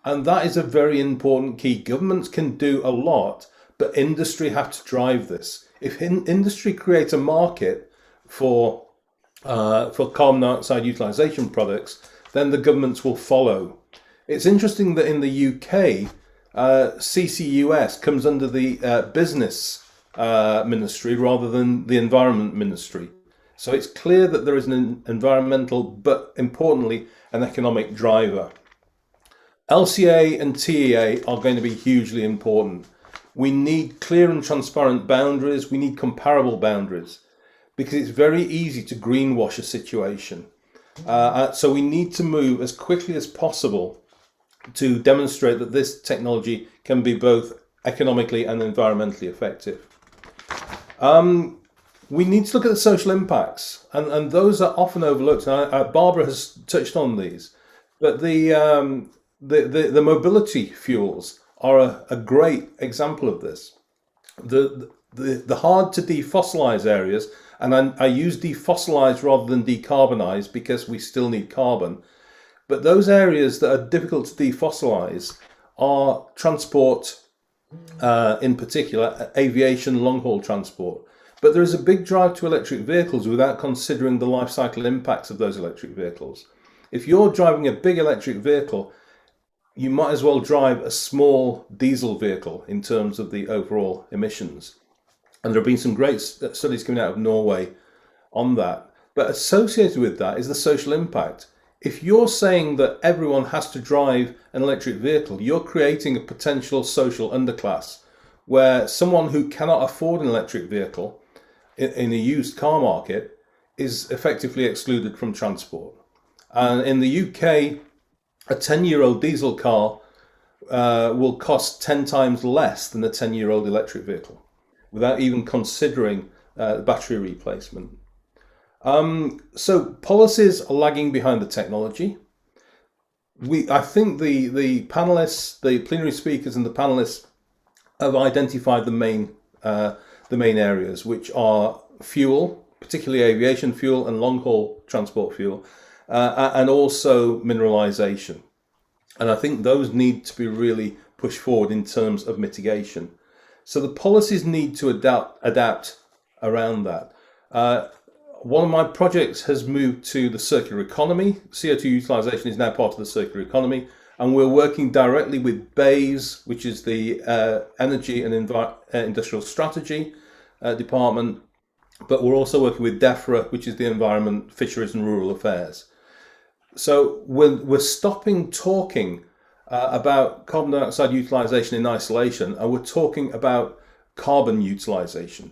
And that is a very important key. Governments can do a lot, but industry have to drive this. If industry creates a market for carbon dioxide utilization products, then the governments will follow. It's interesting that in the UK, CCUS comes under the business ministry rather than the environment ministry. So it's clear that there is an environmental, but importantly, an economic driver. LCA and TEA are going to be hugely important. We need clear and transparent boundaries. We need comparable boundaries, because it's very easy to greenwash a situation. So we need to move as quickly as possible to demonstrate that this technology can be both economically and environmentally effective. We need to look at the social impacts, and those are often overlooked. And Barbara has touched on these, but the mobility fuels are a great example of this. the hard to defossilize areas, and I use defossilize rather than decarbonize because we still need carbon. But those areas that are difficult to defossilize are transport, in particular, aviation, long-haul transport. But there is a big drive to electric vehicles without considering the life cycle impacts of those electric vehicles. If you're driving a big electric vehicle, you might as well drive a small diesel vehicle in terms of the overall emissions. And there have been some great studies coming out of Norway on that. But associated with that is the social impact. If you're saying that everyone has to drive an electric vehicle, you're creating a potential social underclass where someone who cannot afford an electric vehicle in a used car market is effectively excluded from transport. And in the UK, a 10-year-old diesel car will cost 10 times less than a 10-year-old electric vehicle, without even considering battery replacement. So policies are lagging behind the technology. I think the panelists, the plenary speakers and the panelists have identified the main areas, which are fuel, particularly aviation fuel and long-haul transport fuel, and also mineralization. And I think those need to be really pushed forward in terms of mitigation. So the policies need to adapt around that. One of my projects has moved to the circular economy. CO₂ utilization is now part of the circular economy, and we're working directly with BEIS, which is the Energy and Industrial Strategy Department, but we're also working with DEFRA, which is the Environment, Fisheries and Rural Affairs. So we're stopping talking about carbon dioxide utilization in isolation, and we're talking about carbon utilization,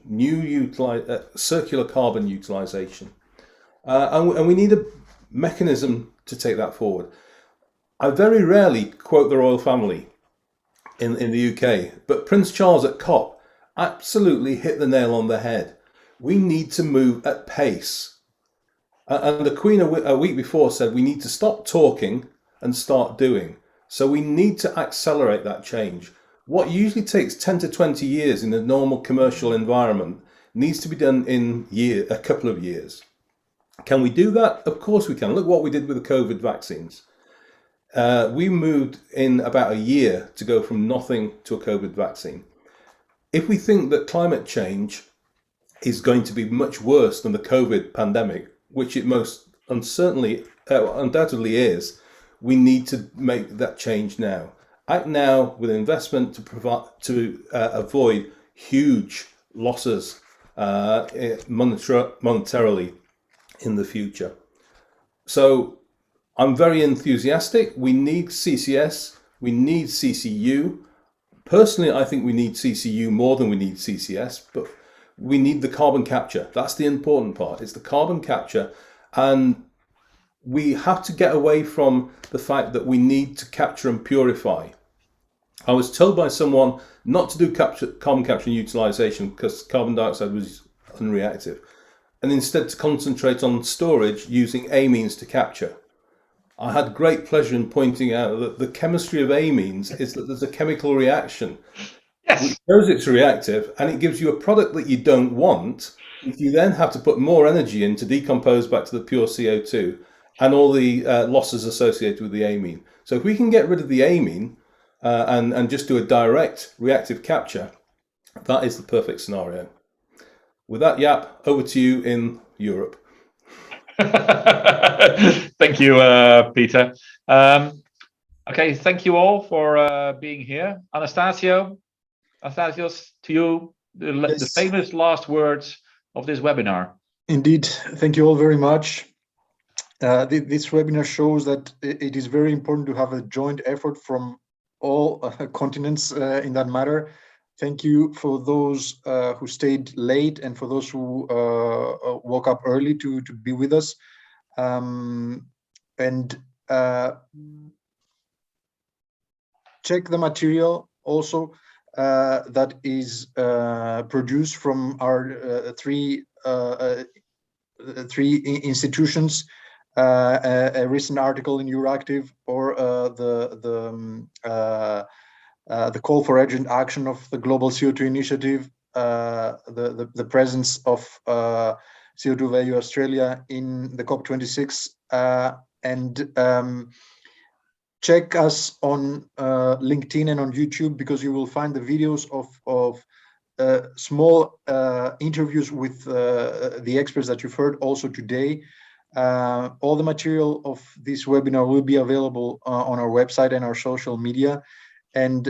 circular carbon utilization. And we need a mechanism to take that forward. I very rarely quote the royal family in the UK, but Prince Charles at COP absolutely hit the nail on the head. We need to move at pace. And the Queen a week before said we need to stop talking and start doing. So we need to accelerate that change. What usually takes 10 to 20 years in a normal commercial environment needs to be done in a couple of years. Can we do that? Of course we can. Look what we did with the COVID vaccines. We moved in about a year to go from nothing to a COVID vaccine. If we think that climate change is going to be much worse than the COVID pandemic, which it most undoubtedly is, we need to make that change now. Act now with investment to avoid huge losses monetarily in the future. So I'm very enthusiastic. We need CCS, we need CCU. Personally, I think we need CCU more than we need CCS, but we need the carbon capture. That's the important part. It's the carbon capture. And we have to get away from the fact that we need to capture and purify. I was told by someone not to do carbon capture and utilization because carbon dioxide was unreactive, and instead to concentrate on storage using amines to capture. I had great pleasure in pointing out that the chemistry of amines is that there's a chemical reaction. Yes. Which shows it's reactive, and it gives you a product that you don't want. If you then have to put more energy in to decompose back to the pure CO2 and all the losses associated with the amine. So if we can get rid of the amine and just do a direct reactive capture, that is the perfect scenario. With that, Jaap, over to you in Europe. Thank you, Peter. Okay, thank you all for being here. Anastasios, to you, the famous last words of this webinar. Indeed, thank you all very much. This webinar shows that it is very important to have a joint effort from all continents in that matter. Thank you for those who stayed late and for those who woke up early to be with us. Check the material also that is produced from our three institutions, a recent article in Euractiv, or the call for urgent action of the Global CO₂ Initiative, the presence of CO₂ Value Australia in the COP26, and check us on LinkedIn and on YouTube, because you will find the videos of small interviews with the experts that you've heard also today. All the material of this webinar will be available on our website and our social media. And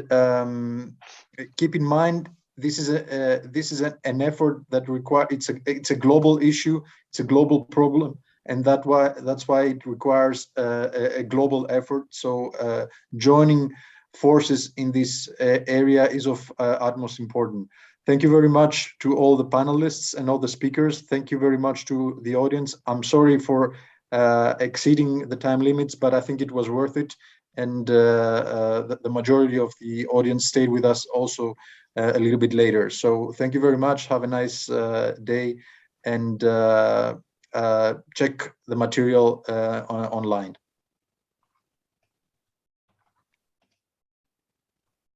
keep in mind, this is an effort that requires, it's a global issue, it's a global problem, and that's why it requires a global effort. So joining forces in this area is of utmost importance. Thank you very much to all the panelists and all the speakers. Thank you very much to the audience. I'm sorry for exceeding the time limits, but I think it was worth it. And the majority of the audience stayed with us also a little bit later. So thank you very much. Have a nice day, and check the material online.